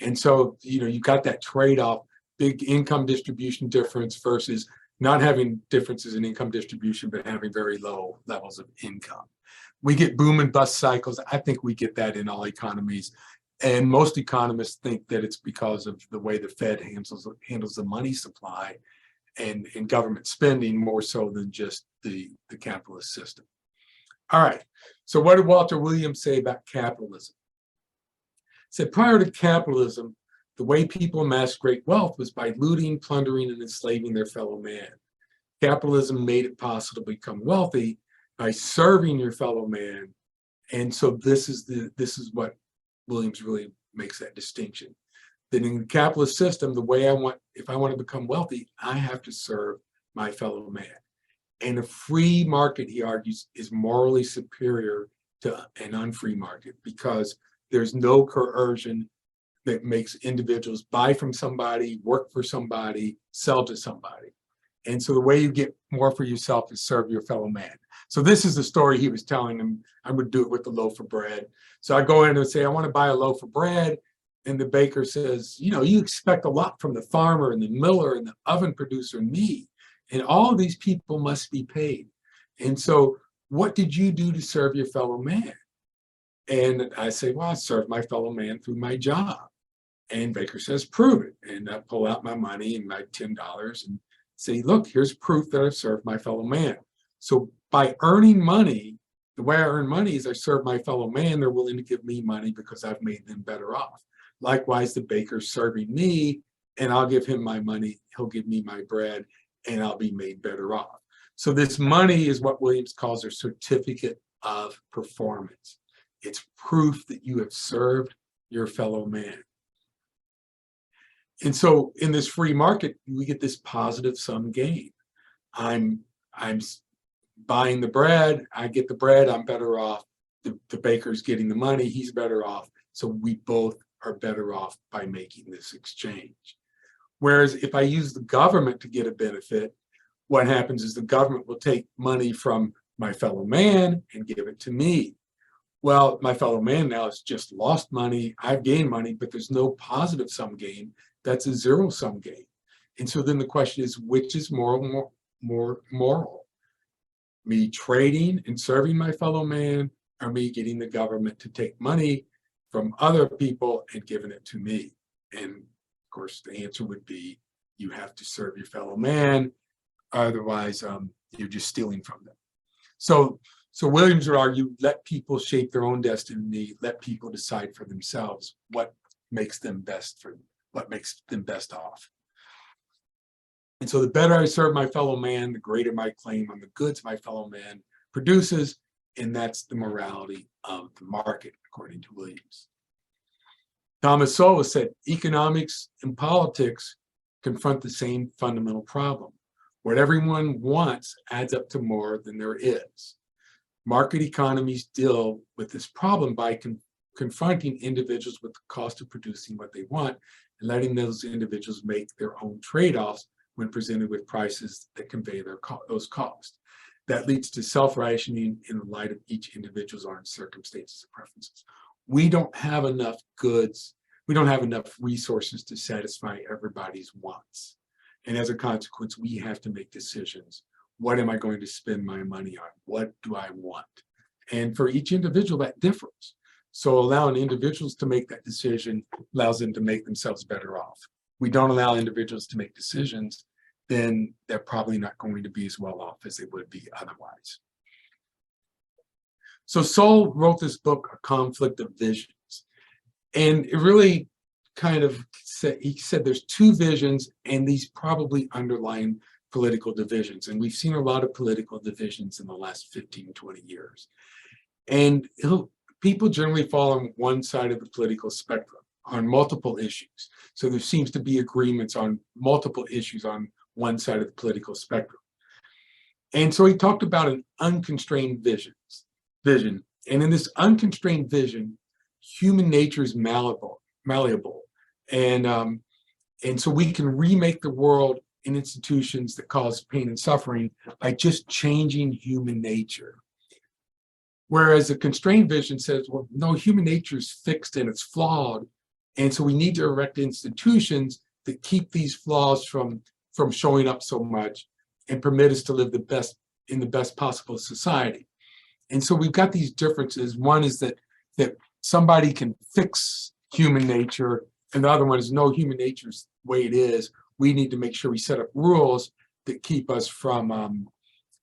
S4: And so, you got that trade-off, big income distribution difference versus not having differences in income distribution, but having very low levels of income. We get boom and bust cycles. I think we get that in all economies. And most economists think that it's because of the way the Fed handles the money supply and government spending more so than just the capitalist system. All right, so what did Walter Williams say about capitalism? He said, prior to capitalism, the way people amassed great wealth was by looting, plundering, and enslaving their fellow man. Capitalism made it possible to become wealthy by serving your fellow man. And so this is what Williams really makes that distinction. That in the capitalist system, the way if I want to become wealthy, I have to serve my fellow man. And a free market, he argues, is morally superior to an unfree market because there's no coercion that makes individuals buy from somebody, work for somebody, sell to somebody. And so the way you get more for yourself is serve your fellow man. So this is the story he was telling them. I would do it with the loaf of bread. So I go in and say, I want to buy a loaf of bread. And the baker says, you expect a lot from the farmer and the miller and the oven producer and me. And all of these people must be paid. And so what did you do to serve your fellow man? And I say, well, I serve my fellow man through my job. And baker says, prove it. And I pull out my money and my $10 and say, look, here's proof that I've served my fellow man. So by earning money, the way I earn money is I serve my fellow man. They're willing to give me money because I've made them better off. Likewise, the baker's serving me and I'll give him my money. He'll give me my bread and I'll be made better off. So this money is what Williams calls a certificate of performance. It's proof that you have served your fellow man. And so in this free market, we get this positive sum gain. I'm buying the bread, I get the bread, I'm better off. The baker's getting the money, he's better off. So we both are better off by making this exchange. Whereas if I use the government to get a benefit, what happens is the government will take money from my fellow man and give it to me. Well, my fellow man now has just lost money, I've gained money, but there's no positive sum gain. That's a zero sum gain. And so then the question is, which is more moral? Me trading and serving my fellow man, or me getting the government to take money from other people and giving it to me? And of course, the answer would be, you have to serve your fellow man, otherwise you're just stealing from them. So Williams would argue, let people shape their own destiny, let people decide for themselves what makes them best off. And so the better I serve my fellow man, the greater my claim on the goods my fellow man produces, and that's the morality of the market, according to Williams. Thomas Sowell said, economics and politics confront the same fundamental problem. What everyone wants adds up to more than there is. Market economies deal with this problem by confronting individuals with the cost of producing what they want and letting those individuals make their own trade-offs when presented with prices that convey those costs. That leads to self-rationing in the light of each individual's own circumstances and preferences. We don't have enough goods, we don't have enough resources to satisfy everybody's wants. And as a consequence, we have to make decisions. What am I going to spend my money on? What do I want? And for each individual, that differs. So allowing individuals to make that decision allows them to make themselves better off. We don't allow individuals to make decisions, then they're probably not going to be as well off as they would be otherwise. So Sowell wrote this book, A Conflict of Visions. And it really kind of said, he said there's two visions and these probably underline political divisions. And we've seen a lot of political divisions in the last 15, 20 years. And people generally fall on one side of the political spectrum on multiple issues. So there seems to be agreements on multiple issues on one side of the political spectrum. And so he talked about an unconstrained vision. And in this unconstrained vision, human nature is malleable. And so we can remake the world in institutions that cause pain and suffering by just changing human nature. Whereas a constrained vision says, well, no, human nature is fixed and it's flawed. And so we need to erect institutions that keep these flaws from showing up so much and permit us to live in the best possible society. And so we've got these differences. One is that somebody can fix human nature, and the other one is no, human nature is the way it is. We need to make sure we set up rules that keep us from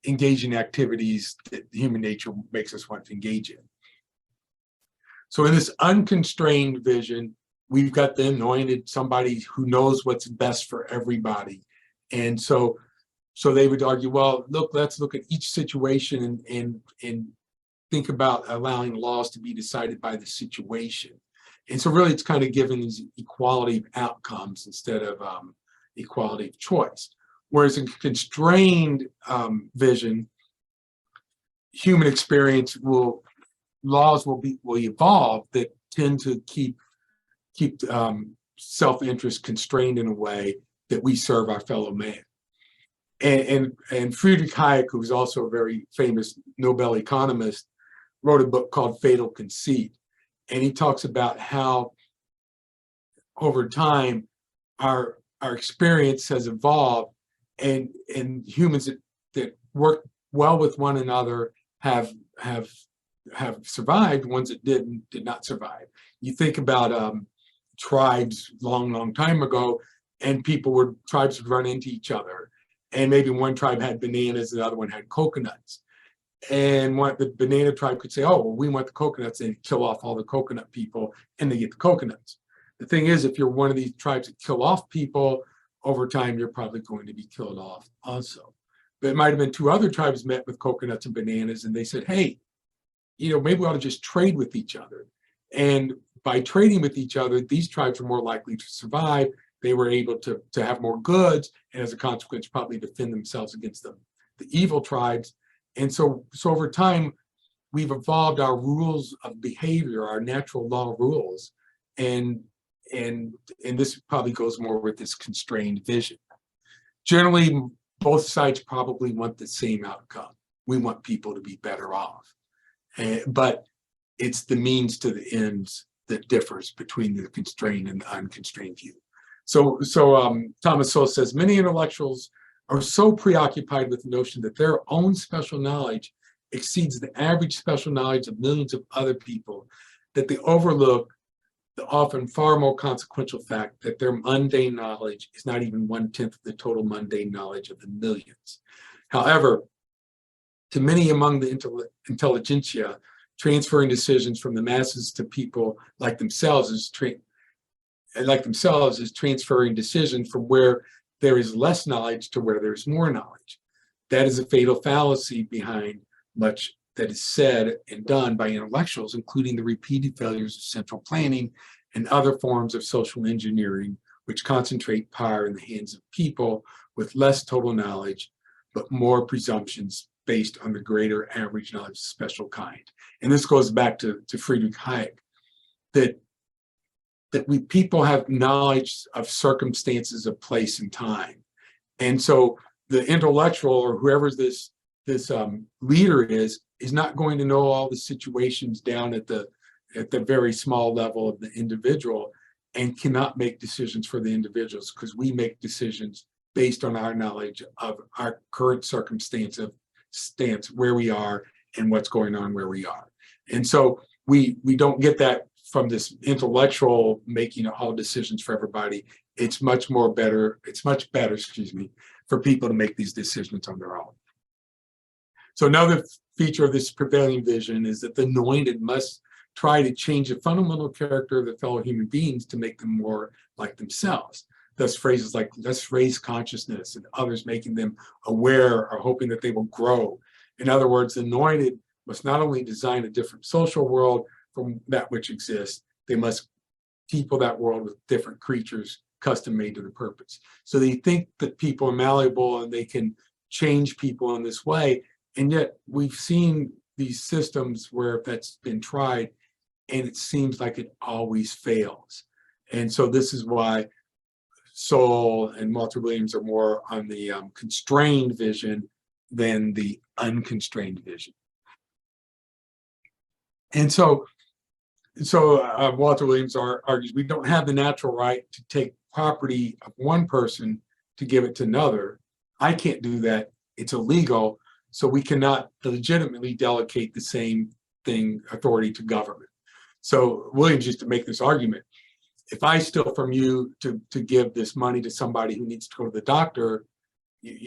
S4: engaging in activities that human nature makes us want to engage in. So in this unconstrained vision, we've got the anointed, somebody who knows what's best for everybody. And so they would argue, well, let's look at each situation and think about allowing laws to be decided by the situation. And so really it's kind of giving these equality of outcomes instead of equality of choice. Whereas in constrained vision, human experience laws will evolve that tend to keep self-interest constrained in a way that we serve our fellow man. And Friedrich Hayek, who's also a very famous Nobel economist, wrote a book called Fatal Conceit. And he talks about how over time our experience has evolved, and humans that work well with one another have survived. Ones that did not survive. You think about tribes long time ago, and tribes would run into each other, and maybe one tribe had bananas, the other one had coconuts. And the banana tribe could say, oh, well, we want the coconuts, and kill off all the coconut people, and they get the coconuts. The thing is, if you're one of these tribes that kill off people, over time, you're probably going to be killed off also. But it might have been two other tribes met with coconuts and bananas, and they said, hey, maybe we ought to just trade with each other. And by trading with each other, these tribes were more likely to survive. They were able to have more goods, and as a consequence, probably defend themselves against the evil tribes. And so over time, we've evolved our rules of behavior, our natural law rules, and this probably goes more with this constrained vision. Generally, both sides probably want the same outcome. We want people to be better off, but it's the means to the ends that differs between the constrained and the unconstrained view. So Thomas Sowell says, many intellectuals are so preoccupied with the notion that their own special knowledge exceeds the average special knowledge of millions of other people that they overlook the often far more consequential fact that their mundane knowledge is not even 1/10 of the total mundane knowledge of the millions. However, to many among the intelligentsia, transferring decisions from the masses to people like themselves is transferring decisions from where there is less knowledge to where there's more knowledge. That is a fatal fallacy behind much that is said and done by intellectuals, including the repeated failures of central planning and other forms of social engineering, which concentrate power in the hands of people with less total knowledge, but more presumptions based on the greater average knowledge of special kind. And this goes back to Friedrich Hayek, that people have knowledge of circumstances of place and time. And so the intellectual or whoever this leader is not going to know all the situations down at the very small level of the individual, and cannot make decisions for the individuals, because we make decisions based on our knowledge of our current stance where we are and what's going on where we are. And so we don't get that from this intellectual making all decisions for everybody. It's much better, for people to make these decisions on their own. So another feature of this prevailing vision is that the anointed must try to change the fundamental character of the fellow human beings to make them more like themselves. Thus phrases like, let's raise consciousness, and others making them aware or hoping that they will grow. In other words, the anointed must not only design a different social world from that which exists, they must people that world with different creatures custom made to the purpose. So they think that people are malleable and they can change people in this way. And yet we've seen these systems where that's been tried and it seems like it always fails. And so this is why Sowell and Walter Williams are more on the constrained vision than the unconstrained vision. And so Walter Williams argues we don't have the natural right to take property of one person to give it to another. I can't do that. It's illegal. So we cannot legitimately delegate the same authority to government. So Williams used to make this argument. If I steal from you to give this money to somebody who needs to go to the doctor,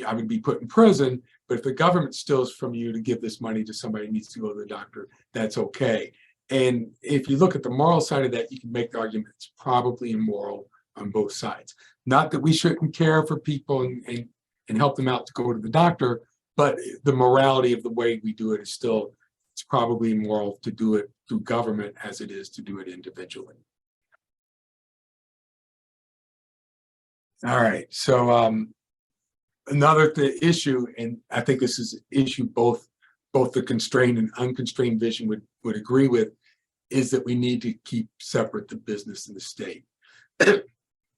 S4: I would be put in prison. But if the government steals from you to give this money to somebody who needs to go to the doctor, that's okay. And if you look at the moral side of that, you can make the argument it's probably immoral on both sides. Not that we shouldn't care for people and help them out to go to the doctor, but the morality of the way we do it is still, it's probably immoral to do it through government as it is to do it individually. All right, so another issue, and I think this is an issue both the constrained and unconstrained vision would agree with, is that we need to keep separate the business and the state.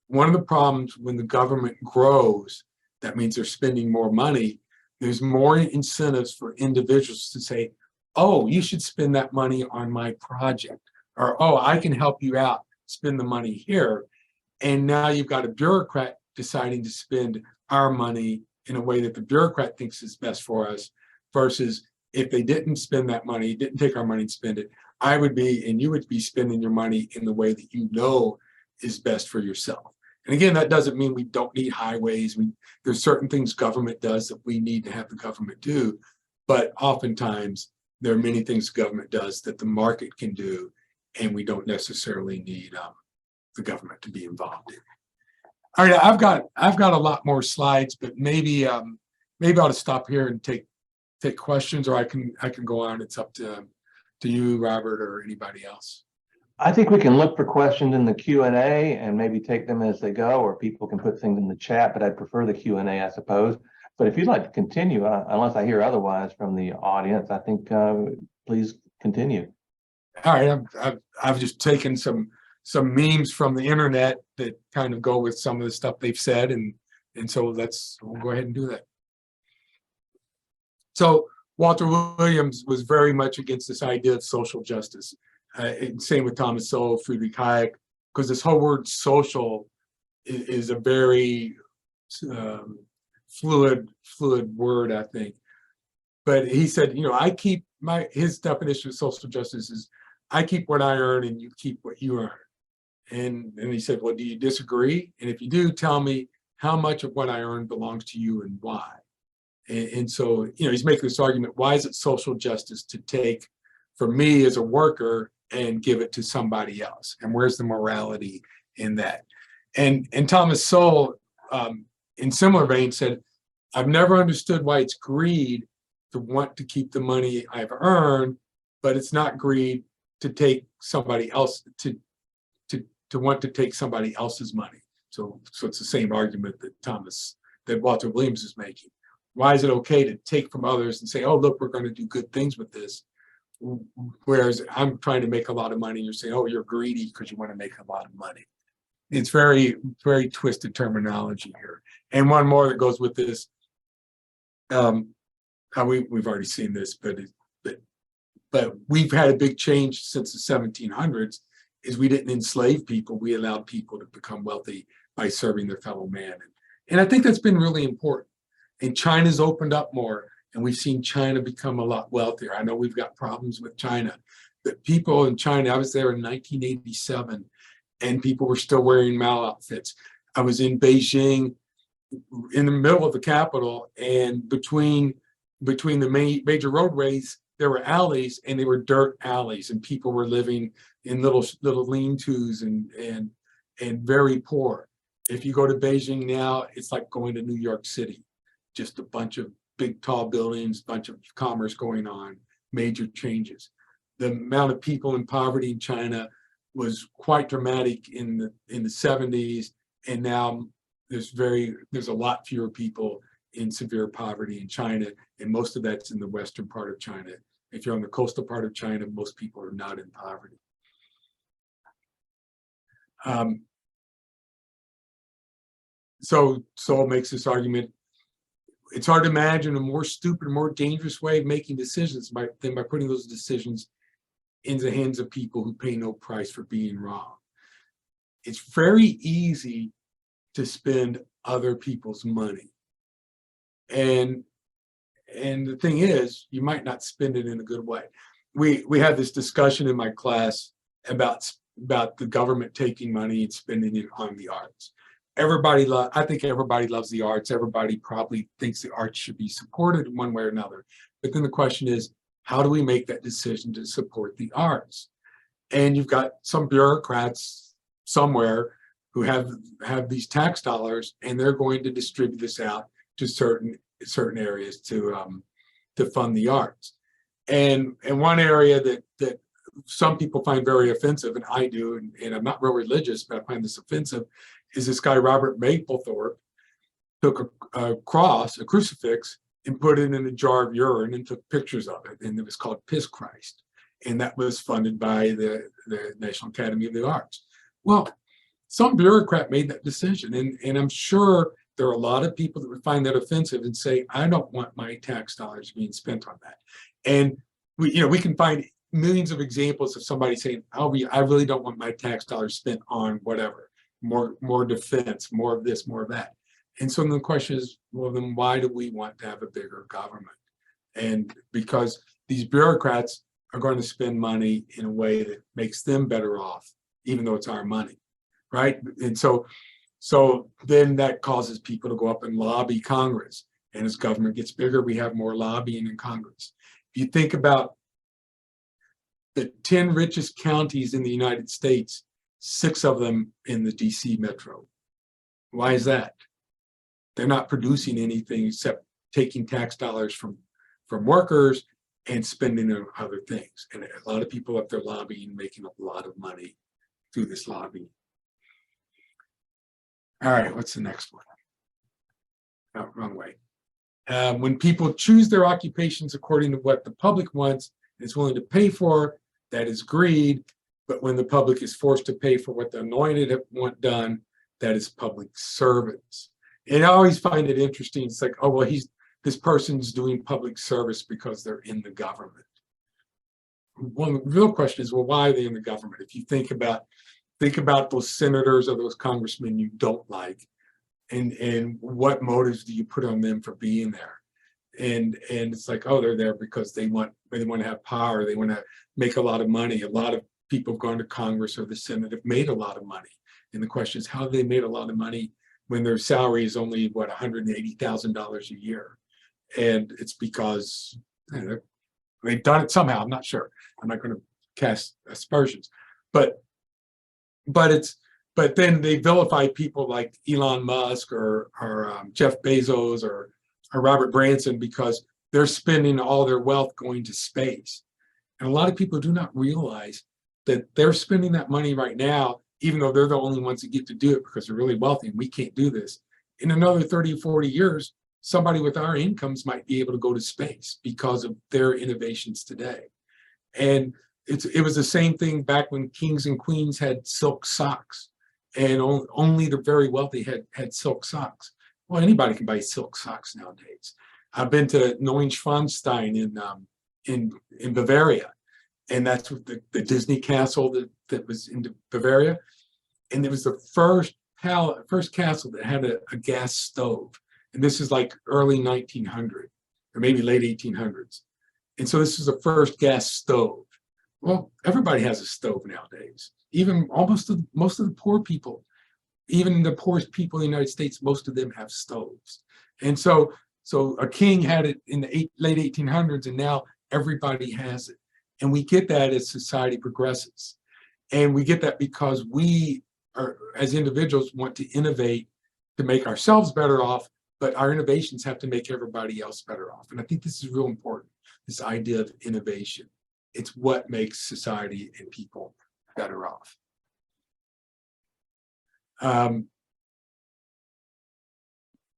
S4: One of the problems when the government grows, that means they're spending more money, there's more incentives for individuals to say, oh, you should spend that money on my project, or oh, I can help you out, spend the money here. And now you've got a bureaucrat deciding to spend our money in a way that the bureaucrat thinks is best for us, versus if they didn't spend that money, didn't take our money and spend it, I would be, and you would be spending your money in the way that you know is best for yourself. And again, that doesn't mean we don't need highways. There's certain things government does that we need to have the government do, but oftentimes there are many things the government does that the market can do, and we don't necessarily need the government to be involved in. All right, I've got a lot more slides, but maybe maybe I'll just stop here and take questions, or I can go on. It's up to to you, Robert, or anybody else.
S1: I think we can look for questions in the Q&A and maybe take them as they go, or people can put things in the chat, but I'd prefer the Q&A, I suppose. But if you'd like to continue, unless I hear otherwise from the audience, I think please continue.
S4: All right, I've just taken some memes from the internet that kind of go with some of the stuff they've said, and so we'll go ahead and do that. So Walter Williams was very much against this idea of social justice. Same with Thomas Sowell, Friedrich Hayek, because this whole word social is a very fluid word, I think. But he said, you know, his definition of social justice is I keep what I earn and you keep what you earn. And he said, well, do you disagree? And if you do, tell me how much of what I earn belongs to you and why. And so, you know, he's making this argument, why is it social justice to take from me as a worker and give it to somebody else? And where's the morality in that? And Thomas Sowell, in similar vein, said, I've never understood why it's greed to want to keep the money I've earned, but it's not greed to take somebody else, to want to take somebody else's money. So it's the same argument that Walter Williams is making. Why is it okay to take from others and say, oh, look, we're going to do good things with this? Whereas I'm trying to make a lot of money, and you're saying, oh, you're greedy because you want to make a lot of money. It's very, very twisted terminology here. And one more that goes with this, we've already seen this, but we've had a big change since the 1700s, is we didn't enslave people. We allowed people to become wealthy by serving their fellow man. And I think that's been really important. And China's opened up more, and we've seen China become a lot wealthier. I know we've got problems with China, but people in China, I was there in 1987, and people were still wearing Mao outfits. I was in Beijing, in the middle of the capital, and between the major roadways, there were alleys, and they were dirt alleys, and people were living in little lean-tos and very poor. If you go to Beijing now, it's like going to New York City, just a bunch of big, tall buildings, bunch of commerce going on, major changes. The amount of people in poverty in China was quite dramatic in the 70s, and now there's a lot fewer people in severe poverty in China, and most of that's in the western part of China. If you're on the coastal part of China, most people are not in poverty. So Sowell makes this argument. It's hard to imagine a more stupid, more dangerous way of making decisions than by putting those decisions into the hands of people who pay no price for being wrong. It's very easy to spend other people's money. And the thing is, you might not spend it in a good way. We had this discussion in my class about the government taking money and spending it on the arts. I think everybody loves the arts. Everybody probably thinks the arts should be supported in one way or another. But then the question is, how do we make that decision to support the arts? And you've got some bureaucrats somewhere who have these tax dollars, and they're going to distribute this out to certain areas to fund the arts. And one area that some people find very offensive, and I do, and I'm not real religious, but I find this offensive, is this guy Robert Mapplethorpe took a cross, a crucifix, and put it in a jar of urine and took pictures of it, and it was called Piss Christ, and that was funded by the National Academy of the Arts. Well, some bureaucrat made that decision, and I'm sure there are a lot of people that would find that offensive and say, I don't want my tax dollars being spent on that. And we can find millions of examples of somebody saying, I really don't want my tax dollars spent on whatever, more defense, more of this, more of that. And so then the question is, well, then why do we want to have a bigger government? And because these bureaucrats are going to spend money in a way that makes them better off, even though it's our money, right? And so then that causes people to go up and lobby Congress. And as government gets bigger, we have more lobbying in Congress. If you think about the 10 richest counties in the United States, 6 of them in the DC metro. Why is that? They're not producing anything except taking tax dollars from workers and spending on other things. And a lot of people up there lobbying, making a lot of money through this lobbying. All right, what's the next one? Oh, wrong way. When people choose their occupations according to what the public wants and is willing to pay for, that is greed. But when the public is forced to pay for what the anointed want done, that is public service. And I always find it interesting. It's like, oh, well, this person's doing public service because they're in the government. Well, the real question is, well, why are they in the government? If you think about those senators or those congressmen you don't like, and what motives do you put on them for being there? And it's like, oh, they're there because they want to have power, they want to make a lot of money. A lot of people have gone to Congress or the Senate have made a lot of money. And the question is, how they made a lot of money when their salary is only, what, $180,000 a year? And it's because they've done it somehow. I'm not sure. I'm not going to cast aspersions, but then they vilify people like Elon Musk or Jeff Bezos or Robert Branson because they're spending all their wealth going to space. And a lot of people do not realize that they're spending that money right now, even though they're the only ones that get to do it because they're really wealthy and we can't do this. In another 30 or 40 years, somebody with our incomes might be able to go to space because of their innovations today. And it was the same thing back when kings and queens had silk socks, and only the very wealthy had silk socks. Well, anybody can buy silk socks nowadays. I've been to Neuschwanstein in Bavaria, and that's what the Disney castle that was in Bavaria. And it was the first castle that had a gas stove. And this is like early 1900 or maybe late 1800s. And so this is the first gas stove. Well, everybody has a stove nowadays. Even most of the poor people, even the poorest people in the United States, most of them have stoves. And so a king had it in the late 1800s, and now everybody has it. And we get that as society progresses. And we get that because we are, as individuals, want to innovate to make ourselves better off, but our innovations have to make everybody else better off. And I think this is real important, this idea of innovation. It's what makes society and people better off.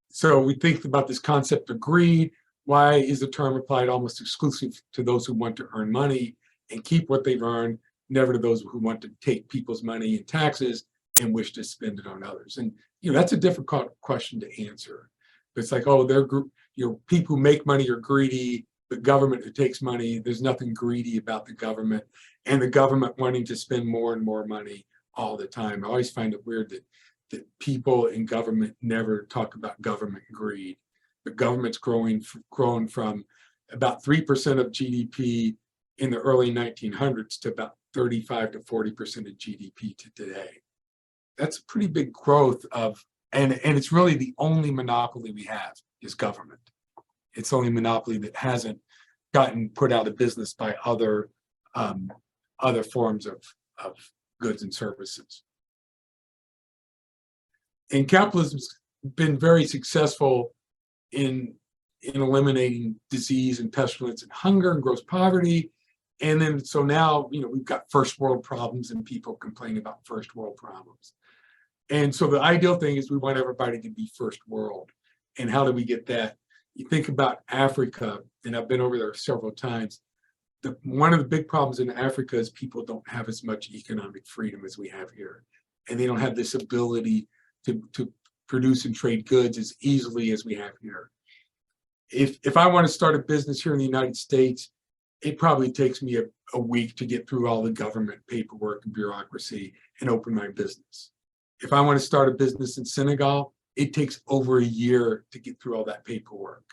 S4: So we think about this concept of greed. Why is the term applied almost exclusively to those who want to earn money and keep what they've earned, never to those who want to take people's money in taxes and wish to spend it on others? And that's a difficult question to answer. It's like, oh, people who make money are greedy. The government who takes money, there's nothing greedy about the government, and the government wanting to spend more and more money all the time. I always find it weird that people in government never talk about government greed. The government's grown from about 3% of GDP in the early 1900s to about 35 to 40% of GDP to today. That's a pretty big growth and it's really the only monopoly we have is government. It's the only monopoly that hasn't gotten put out of business by other forms of goods and services. And capitalism's been very successful in eliminating disease and pestilence and hunger and gross poverty. And then so now, we've got first world problems and people complain about first world problems. And so the ideal thing is we want everybody to be first world. And how do we get that? You think about Africa, and I've been over there several times. One of the big problems in Africa is people don't have as much economic freedom as we have here. And they don't have this ability to produce and trade goods as easily as we have here. If I want to start a business here in the United States, it probably takes me a week to get through all the government paperwork and bureaucracy and open my business. If I want to start a business in Senegal, it takes over a year to get through all that paperwork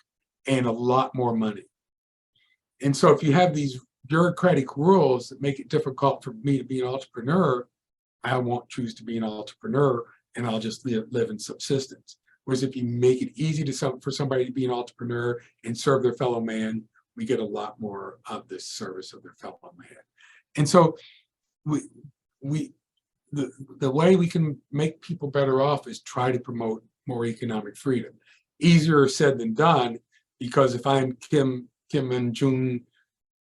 S4: and a lot more money. And so if you have these bureaucratic rules that make it difficult for me to be an entrepreneur, I won't choose to be an entrepreneur, and I'll just live in subsistence. Whereas if you make it easy for somebody to be an entrepreneur and serve their fellow man, we get a lot more of this service of their fellow man. And so the way we can make people better off is try to promote more economic freedom. Easier said than done, because if I'm Kim and June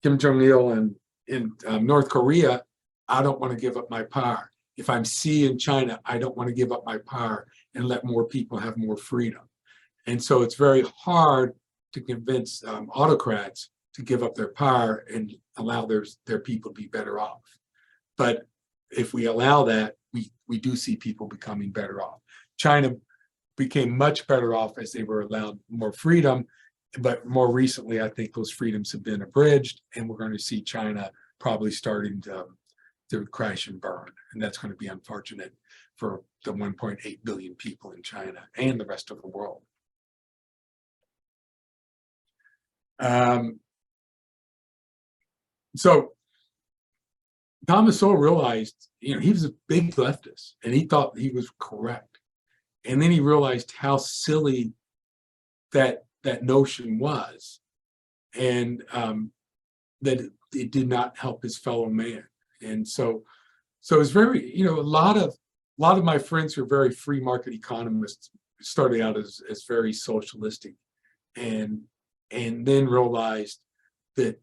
S4: Kim Jong-il in North Korea, I don't want to give up my power. If I'm Xi in China, I don't want to give up my power and let more people have more freedom. And so it's very hard to convince autocrats to give up their power and allow their people to be better off. But if we allow that, we do see people becoming better off. China became much better off as they were allowed more freedom, but more recently, I think those freedoms have been abridged, and we're going to see China probably starting to crash and burn, and that's going to be unfortunate for the 1.8 billion people in China and the rest of the world. So Thomas Sowell realized, he was a big leftist, and he thought he was correct, and then he realized how silly that notion was, and that it did not help his fellow man. And so it's very, a lot of my friends who are very free market economists started out as very socialistic, and then realized that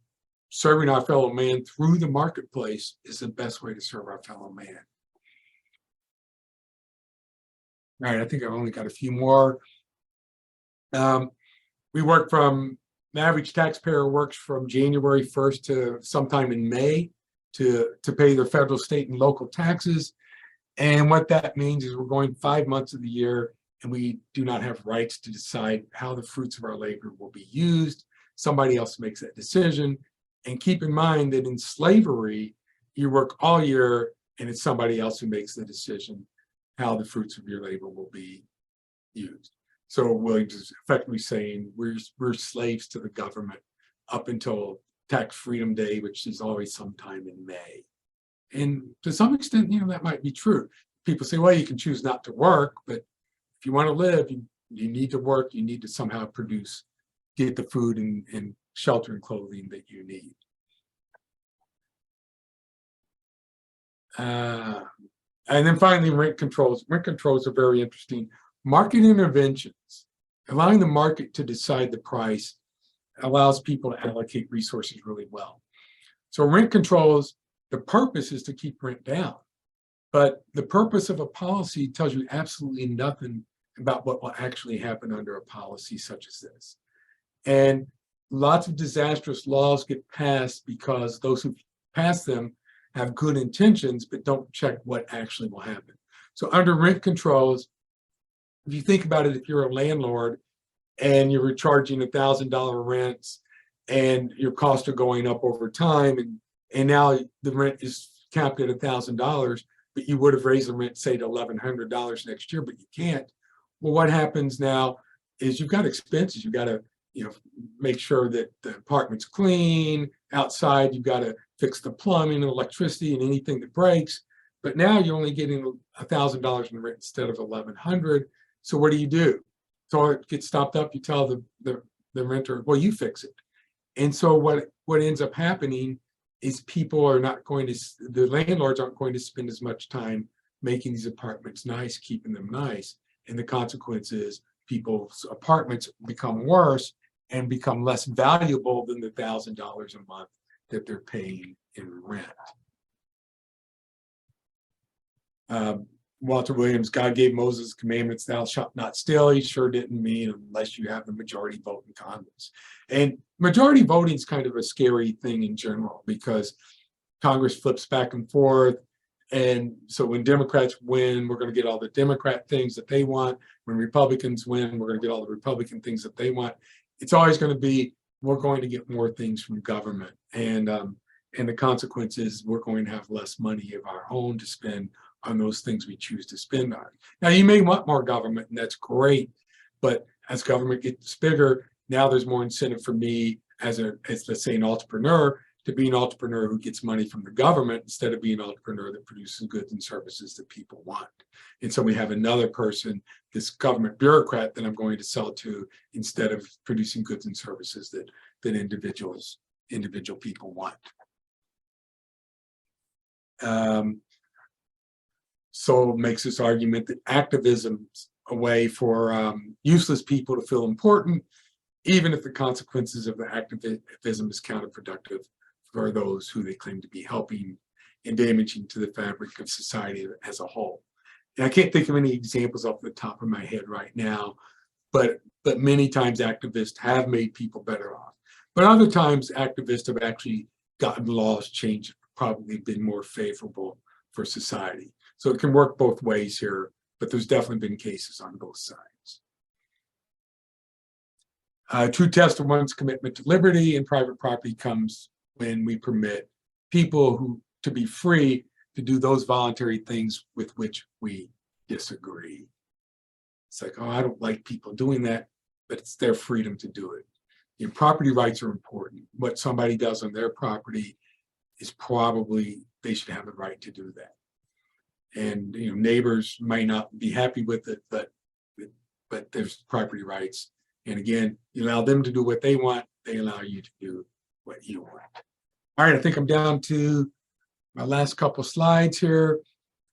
S4: serving our fellow man through the marketplace is the best way to serve our fellow man. All right, I think I've only got a few more. We work from, the average taxpayer works from January 1st to sometime in May to pay their federal, state, and local taxes. And what that means is we're going 5 months of the year, and we do not have rights to decide how the fruits of our labor will be used. Somebody else makes that decision. And keep in mind that in slavery, you work all year, and it's somebody else who makes the decision how the fruits of your labor will be used. So Williams is effectively saying we're slaves to the government up until Tax Freedom Day, which is always sometime in May. And to some extent, that might be true. People say, well, you can choose not to work, but if you want to live, you need to work. You need to somehow get the food and shelter and clothing that you need. And then finally, rent controls. Rent controls are very interesting. Market interventions, allowing the market to decide the price, allows people to allocate resources really well. So rent controls, the purpose is to keep rent down, but the purpose of a policy tells you absolutely nothing about what will actually happen under a policy such as this. And lots of disastrous laws get passed because those who pass them have good intentions, but don't check what actually will happen. So under rent controls, if you think about it, if you're a landlord and you're charging $1,000 rents and your costs are going up over time, and now the rent is capped at $1,000, but you would have raised the rent, say, to $1,100 next year, but you can't. Well, what happens now is you've got expenses. You've got to make sure that the apartment's clean. Outside, you've got to fix the plumbing and electricity and anything that breaks. But now you're only getting $1,000 in rent instead of $1,100. So what do? So it gets stopped up. You tell the renter, well, you fix it. And so what ends up happening is people are not going to, the landlords aren't going to spend as much time making these apartments nice, keeping them nice. And the consequence is people's apartments become worse and become less valuable than the $1,000 a month that they're paying in rent. Walter Williams, God gave Moses commandments, thou shalt not steal. He sure didn't mean unless you have the majority vote in Congress. And majority voting is kind of a scary thing in general because Congress flips back and forth. And so when Democrats win, we're going to get all the Democrat things that they want. When Republicans win, we're going to get all the Republican things that they want. It's always going to be, we're going to get more things from government. And the consequence is we're going to have less money of our own to spend on those things we choose to spend on. Now, you may want more government, and that's great. But as government gets bigger, now there's more incentive for me as let's say, an entrepreneur to be an entrepreneur who gets money from the government instead of being an entrepreneur that produces goods and services that people want. And so we have another person, this government bureaucrat that I'm going to sell to instead of producing goods and services that individual people want. Sowell makes this argument that activism is a way for useless people to feel important, even if the consequences of the activism is counterproductive for those who they claim to be helping and damaging to the fabric of society as a whole. And I can't think of any examples off the top of my head right now, but many times activists have made people better off. But other times activists have actually gotten laws changed, probably been more favorable for society. So it can work both ways here, but there's definitely been cases on both sides. True test of one's commitment to liberty and private property comes when we permit people to be free to do those voluntary things with which we disagree. It's like, oh, I don't like people doing that, but it's their freedom to do it. Your property rights are important. What somebody does on their property is probably, they should have the right to do that. And neighbors may not be happy with it, but there's property rights. And again, you allow them to do what they want, they allow you to do what you want. All right, I think I'm down to my last couple slides here.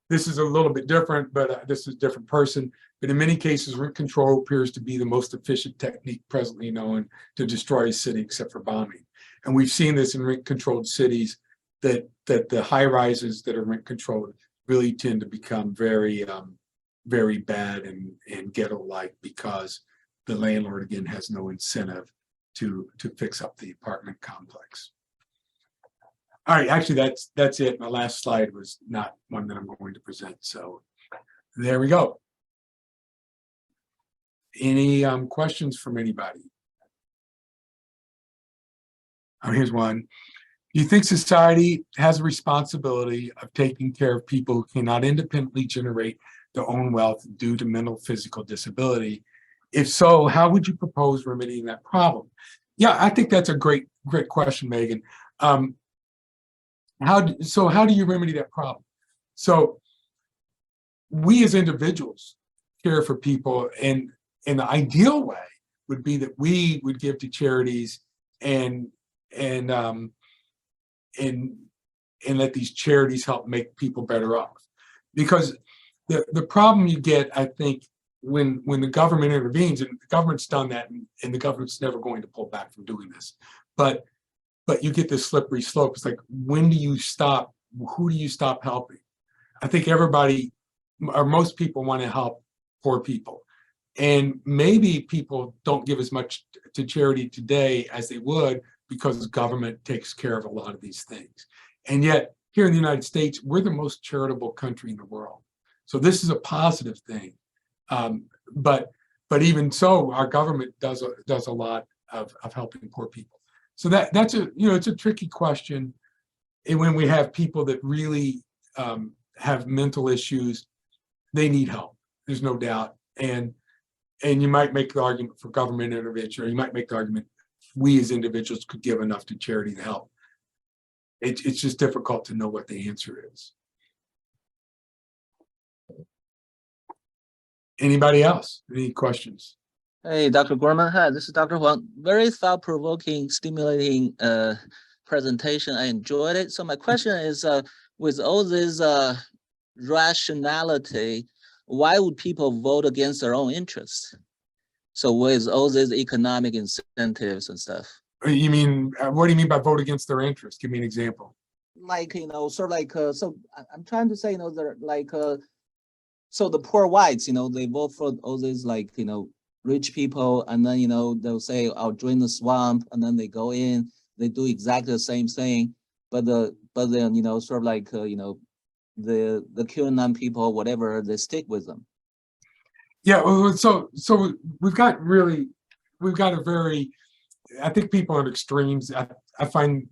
S4: This is a little bit different, but this is a different person. But in many cases, rent control appears to be the most efficient technique presently known to destroy a city, except for bombing. And we've seen this in rent-controlled cities, that the high rises that are rent-controlled really tend to become very, very bad and ghetto-like, because the landlord, again, has no incentive to fix up the apartment complex. All right, actually, that's it. My last slide was not one that I'm going to present. So there we go. Any questions from anybody? Oh, here's one. Do you think society has a responsibility of taking care of people who cannot independently generate their own wealth due to mental physical disability? If so, how would you propose remedying that problem? Yeah, I think that's a great question, Megan. How do you remedy that problem? So we as individuals care for people, and the ideal way would be that we would give to charities and let these charities help make people better off. Because the problem you get, I think, when the government intervenes, and the government's done that, and the government's never going to pull back from doing this, but you get this slippery slope. It's like, when do you stop? Who do you stop helping? I think everybody, or most people, want to help poor people. And maybe people don't give as much to charity today as they would, because government takes care of a lot of these things. And yet, here in the United States, we're the most charitable country in the world. So this is a positive thing. But even so, our government does a lot of helping poor people. So that's it's a tricky question. And when we have people that really have mental issues, they need help. There's no doubt. And you might make the argument for government intervention, or you might make the argument we as individuals could give enough to charity to help. It's just difficult to know what the answer is. Anybody else? Any questions?
S5: Hey, Dr. Gohmann. Hi, this is Dr. Huang. Very thought-provoking, stimulating presentation. I enjoyed it. So my question is, with all this rationality, why would people vote against their own interests? So with all these economic incentives and stuff.
S4: You mean, what do you mean by vote against their interest? Give me an example.
S5: Like, sort of like, so I'm trying to say, they're like, so the poor whites, they vote for all these, like, rich people, and then, they'll say, I'll join the swamp, and then they go in, they do exactly the same thing, but then, sort of like, the QAnon people, whatever, they stick with them.
S4: Yeah, so we've got a very, I think people on extremes, I find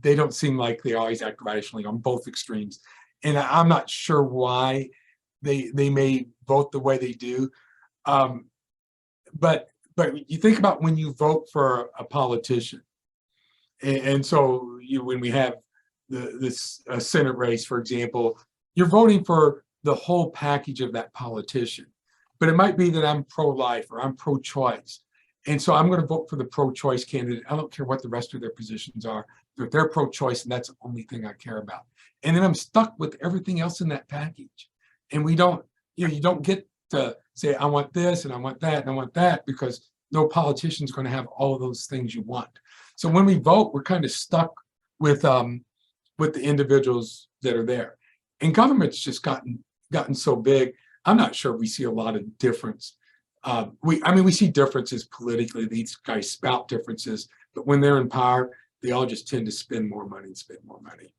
S4: they don't seem like they always act rationally on both extremes. And I'm not sure why they may vote the way they do. But you think about when you vote for a politician, and so when we have this Senate race, for example, you're voting for the whole package of that politician. But it might be that I'm pro-life or I'm pro-choice. And so I'm going to vote for the pro-choice candidate. I don't care what the rest of their positions are, but they're pro-choice, and that's the only thing I care about. And then I'm stuck with everything else in that package. And we don't, you don't get to say, I want this and I want that and I want that, because no politician's going to have all of those things you want. So when we vote, we're kind of stuck with the individuals that are there. And government's just gotten so big. I'm not sure we see a lot of difference. We see differences politically. These guys spout differences, but when they're in power, they all just tend to spend more money and spend more money.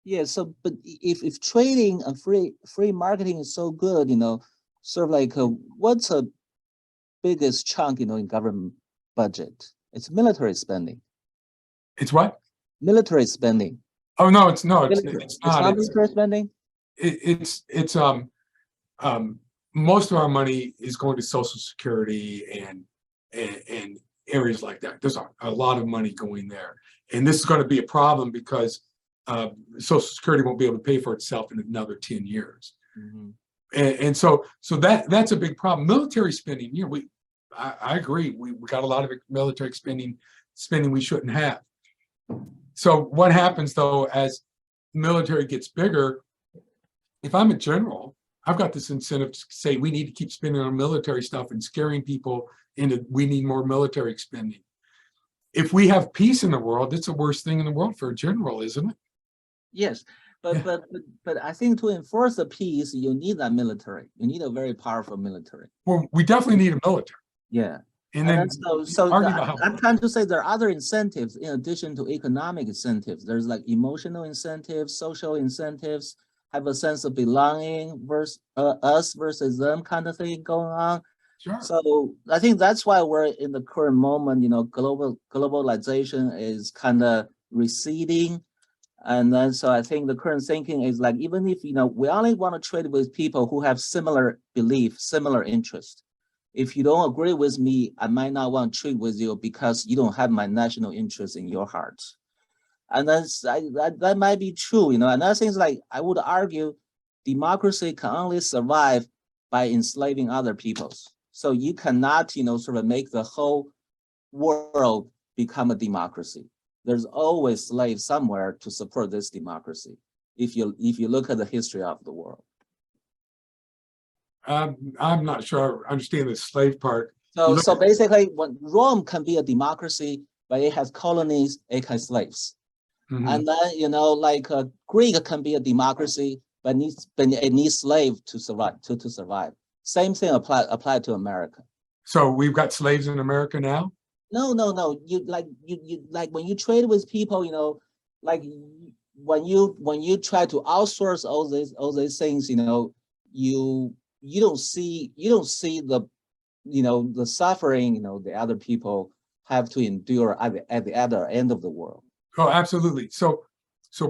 S5: Yeah, so but if trading and free marketing is so good, sort of like what's the biggest chunk, in government budget? It's military spending.
S4: It's what?
S5: Military spending.
S4: Oh no, it's
S5: Military.
S4: it's not.
S5: Military spending.
S4: It's most of our money is going to Social Security and areas like that. There's a lot of money going there, and this is going to be a problem because Social Security won't be able to pay for itself in another 10 years.
S5: Mm-hmm.
S4: And so that's a big problem. Military spending, I agree. We got a lot of military spending we shouldn't have. So what happens though, as military gets bigger, if I'm a general, I've got this incentive to say we need to keep spending on military stuff and scaring people into we need more military spending. If we have peace in the world, it's the worst thing in the world for a general, isn't it?
S5: Yes, but I think to enforce the peace, you need that military. You need a very powerful military.
S4: Well, we definitely need a military.
S5: Yeah.
S4: And then
S5: I'm trying to say there are other incentives in addition to economic incentives. There's like emotional incentives, social incentives, have a sense of belonging versus us versus them kind of thing going on.
S4: Sure.
S5: So I think that's why we're in the current moment, globalization is kind of receding. And then, so I think the current thinking is like, even if, we only want to trade with people who have similar belief, similar interest. If you don't agree with me, I might not want to trade with you because you don't have my national interest in your heart. And that might be true, Another thing is like, I would argue democracy can only survive by enslaving other peoples. So you cannot, sort of make the whole world become a democracy. There's always slaves somewhere to support this democracy. If you look at the history of the world.
S4: I'm not sure I understand the slave part.
S5: So basically, when Rome can be a democracy, but it has colonies, it has slaves. Mm-hmm. And then Greek can be a democracy, but it needs slaves to survive. To survive. Same thing apply to America.
S4: So we've got slaves in America now?
S5: No. You when you trade with people, when you try to outsource all these things, you don't see the the suffering the other people have to endure at the other end of the world.
S4: Oh, absolutely. So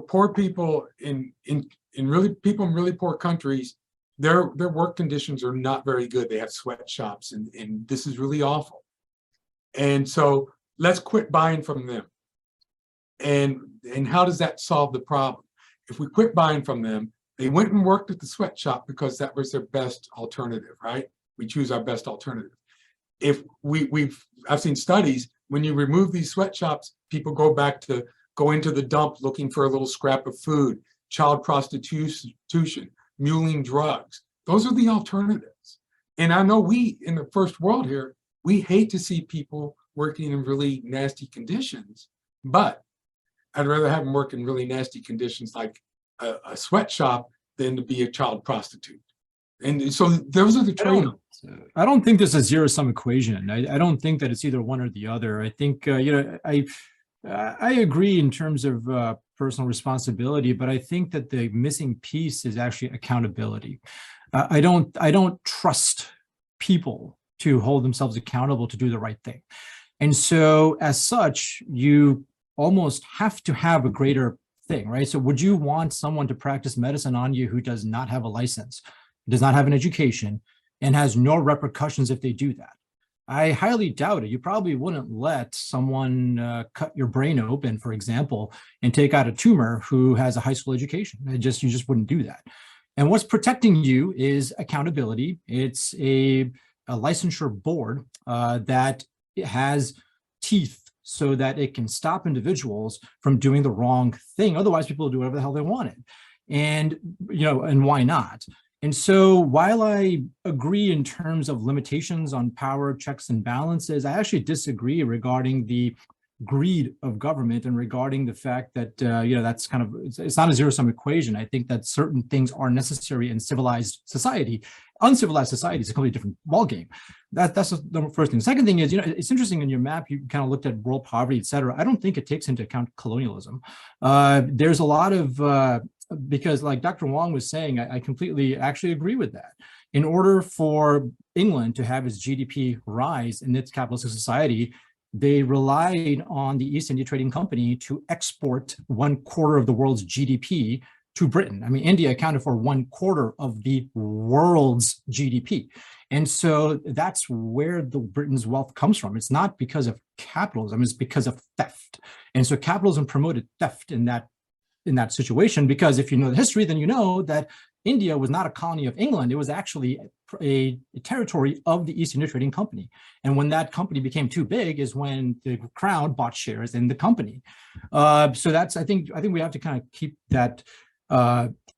S4: poor people in really poor countries, their work conditions are not very good. They have sweatshops and this is really awful. And so let's quit buying from them. And how does that solve the problem? If we quit buying from them, they went and worked at the sweatshop because that was their best alternative, right? We choose our best alternative. If I've seen studies, when you remove these sweatshops, people go into the dump looking for a little scrap of food, child prostitution, muling drugs. Those are the alternatives. And I know we in the first world here, we hate to see people working in really nasty conditions, but I'd rather have them work in really nasty conditions like a sweatshop than to be a child prostitute. And so those are the trade-offs.
S6: I don't think there's a zero-sum equation. I don't think that it's either one or the other. I think, I agree in terms of personal responsibility, but I think that the missing piece is actually accountability. I don't trust people to hold themselves accountable to do the right thing. And so as such, you almost have to have a greater thing, right? So would you want someone to practice medicine on you who does not have a license, does not have an education, and has no repercussions if they do that? I highly doubt it. You probably wouldn't let someone cut your brain open, for example, and take out a tumor who has a high school education. You just wouldn't do that. And what's protecting you is accountability. It's a licensure board that has teeth so that it can stop individuals from doing the wrong thing. Otherwise, people will do whatever the hell they wanted. And, and why not? And so while I agree in terms of limitations on power, checks and balances, I actually disagree regarding the greed of government and regarding the fact that, that's kind of, it's not a zero-sum equation. I think that certain things are necessary in civilized society. Uncivilized society is a completely different ballgame. That's the first thing. The second thing is, it's interesting in your map, you kind of looked at world poverty, et cetera. I don't think it takes into account colonialism. There's a lot of, because like Dr. Wong was saying, I completely actually agree with that. In order for England to have its GDP rise in its capitalistic society, they relied on the East India Trading Company to export 1/4 of the world's GDP to Britain. I mean, India accounted for 1/4 of the world's GDP. And so that's where the Britain's wealth comes from. It's not because of capitalism, it's because of theft. And so capitalism promoted theft in that situation, because if you know the history, then you know that India was not a colony of England. It was actually a territory of the East India Trading Company. And when that company became too big is when the crown bought shares in the company. So that's, I think we have to kind of keep that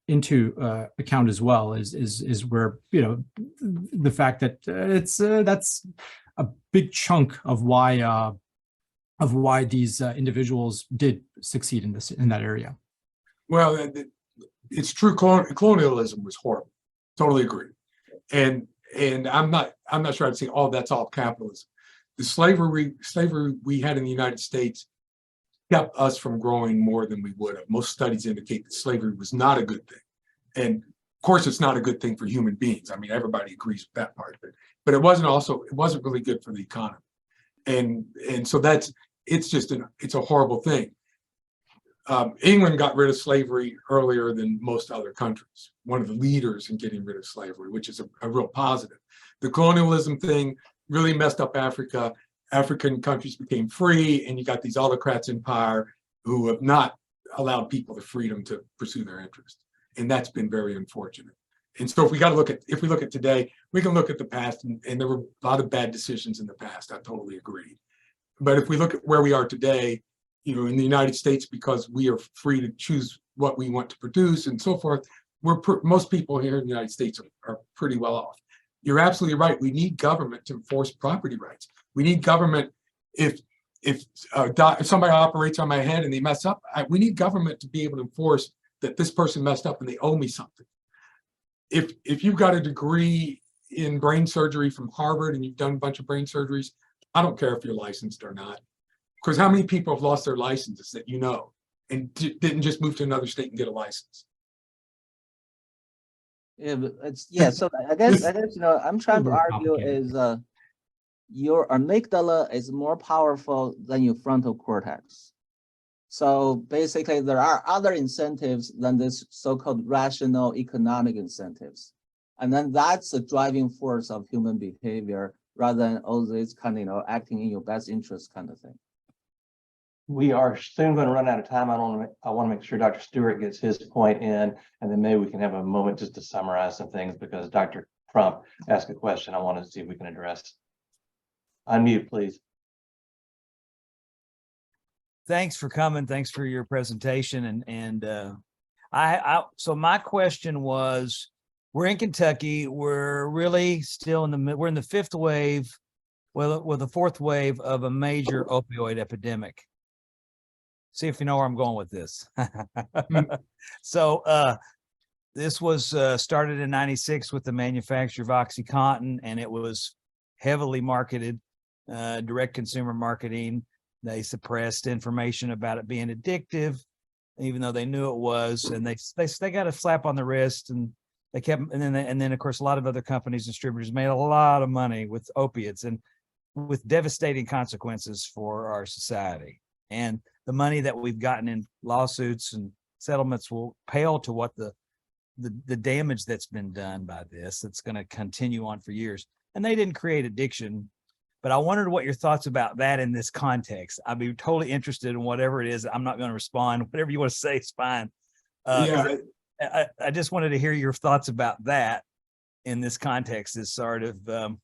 S6: into account as well, is where, the fact that that's a big chunk of why these individuals did succeed in that area.
S4: Well, it's true. Colonialism was horrible. Totally agree. And I'm not sure I'd say, oh, that's all capitalism. The slavery we had in the United States kept us from growing more than we would have. Most studies indicate that slavery was not a good thing. And of course, it's not a good thing for human beings. I mean, everybody agrees with that part of it. But it wasn't really good for the economy. And so it's a horrible thing. England got rid of slavery earlier than most other countries, one of the leaders in getting rid of slavery, which is a real positive. The colonialism thing really messed up Africa. African countries became free, and you got these autocrats in power who have not allowed people the freedom to pursue their interests. And that's been very unfortunate. And so if we look at today, we can look at the past, and there were a lot of bad decisions in the past. I totally agree. But if we look at where we are today, in the United States, because we are free to choose what we want to produce and so forth, most people here in the United States are pretty well off. You're absolutely right. We need government to enforce property rights. We need government. If somebody operates on my head and they mess up, we need government to be able to enforce that this person messed up and they owe me something. If you've got a degree in brain surgery from Harvard and you've done a bunch of brain surgeries, I don't care if you're licensed or not. Because how many people have lost their licenses that and didn't just move to another state and get a license?
S5: Yeah, but so I guess I'm trying to argue is your amygdala is more powerful than your frontal cortex. So basically, there are other incentives than this so-called rational economic incentives, and then that's the driving force of human behavior, rather than all this kind of acting in your best interest kind of thing.
S1: We are soon going to run out of time. I want to make sure Dr. Stewart gets his point in, and then maybe we can have a moment just to summarize some things, because Dr. Crump asked a question I want to see if we can address. Unmute, please.
S7: Thanks for coming. Thanks for your presentation. So my question was, we're in Kentucky. We're really still we're in the fifth wave, with the fourth wave of a major opioid epidemic. See if you know where I'm going with this. So this was started in '96 with the manufacture of OxyContin, and it was heavily marketed, direct consumer marketing. They suppressed information about it being addictive, even though they knew it was, and they got a slap on the wrist, and they kept, and then of course a lot of other companies, distributors made a lot of money with opiates, and with devastating consequences for our society. And the money that we've gotten in lawsuits and settlements will pale to what the damage that's been done by this. It's going to continue on for years. And they didn't create addiction, but I wondered what your thoughts about that in this context. I'd be totally interested in whatever it is. I'm not going to respond. Whatever you want to say is fine. I just wanted to hear your thoughts about that in this context. Is sort of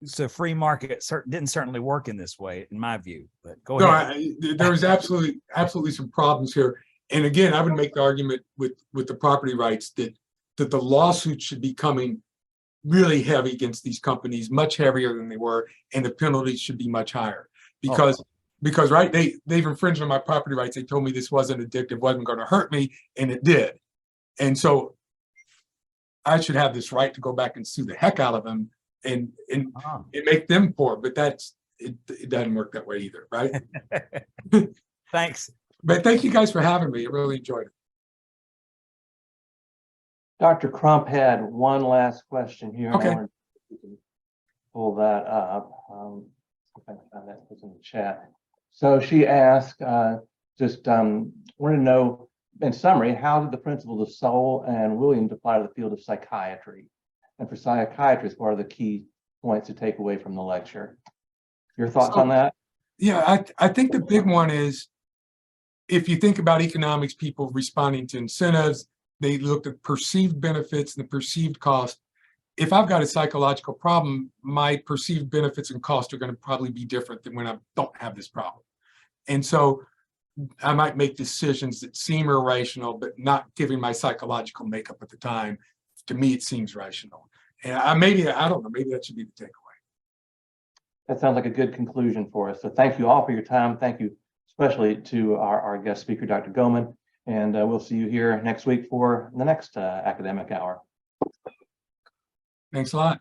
S7: so free market didn't certainly work in this way, in my view. But go ahead.
S4: There was absolutely some problems here. And again, I would make the argument with the property rights that the lawsuits should be coming really heavy against these companies, much heavier than they were, and the penalties should be much higher. Because because right, they've infringed on my property rights. They told me this wasn't addictive, wasn't going to hurt me, and it did. And so I should have this right to go back and sue the heck out of them and make them poor. But it doesn't work that way either, right?
S7: Thanks.
S4: But thank you guys for having me. I really enjoyed it.
S1: Dr. Crump had one last question here.
S4: Okay.
S1: I wonder if we can pull that up. If I can find that, was in the chat. So she asked, wanted to know, in summary, how did the principles of Sowell and Williams apply to the field of psychiatry? And for psychiatrists, what are the key points to take away from the lecture? Your thoughts on that?
S4: Yeah, I think the big one is, if you think about economics, people responding to incentives, they looked at perceived benefits and the perceived cost. If I've got a psychological problem, my perceived benefits and costs are going to probably be different than when I don't have this problem. And so I might make decisions that seem irrational, but not giving my psychological makeup at the time. To me, it seems rational. And I don't know, maybe that should be the takeaway.
S1: That sounds like a good conclusion for us. So thank you all for your time. Thank you especially to our guest speaker, Dr. Gohmann. And we'll see you here next week for the next academic hour.
S4: Thanks a lot.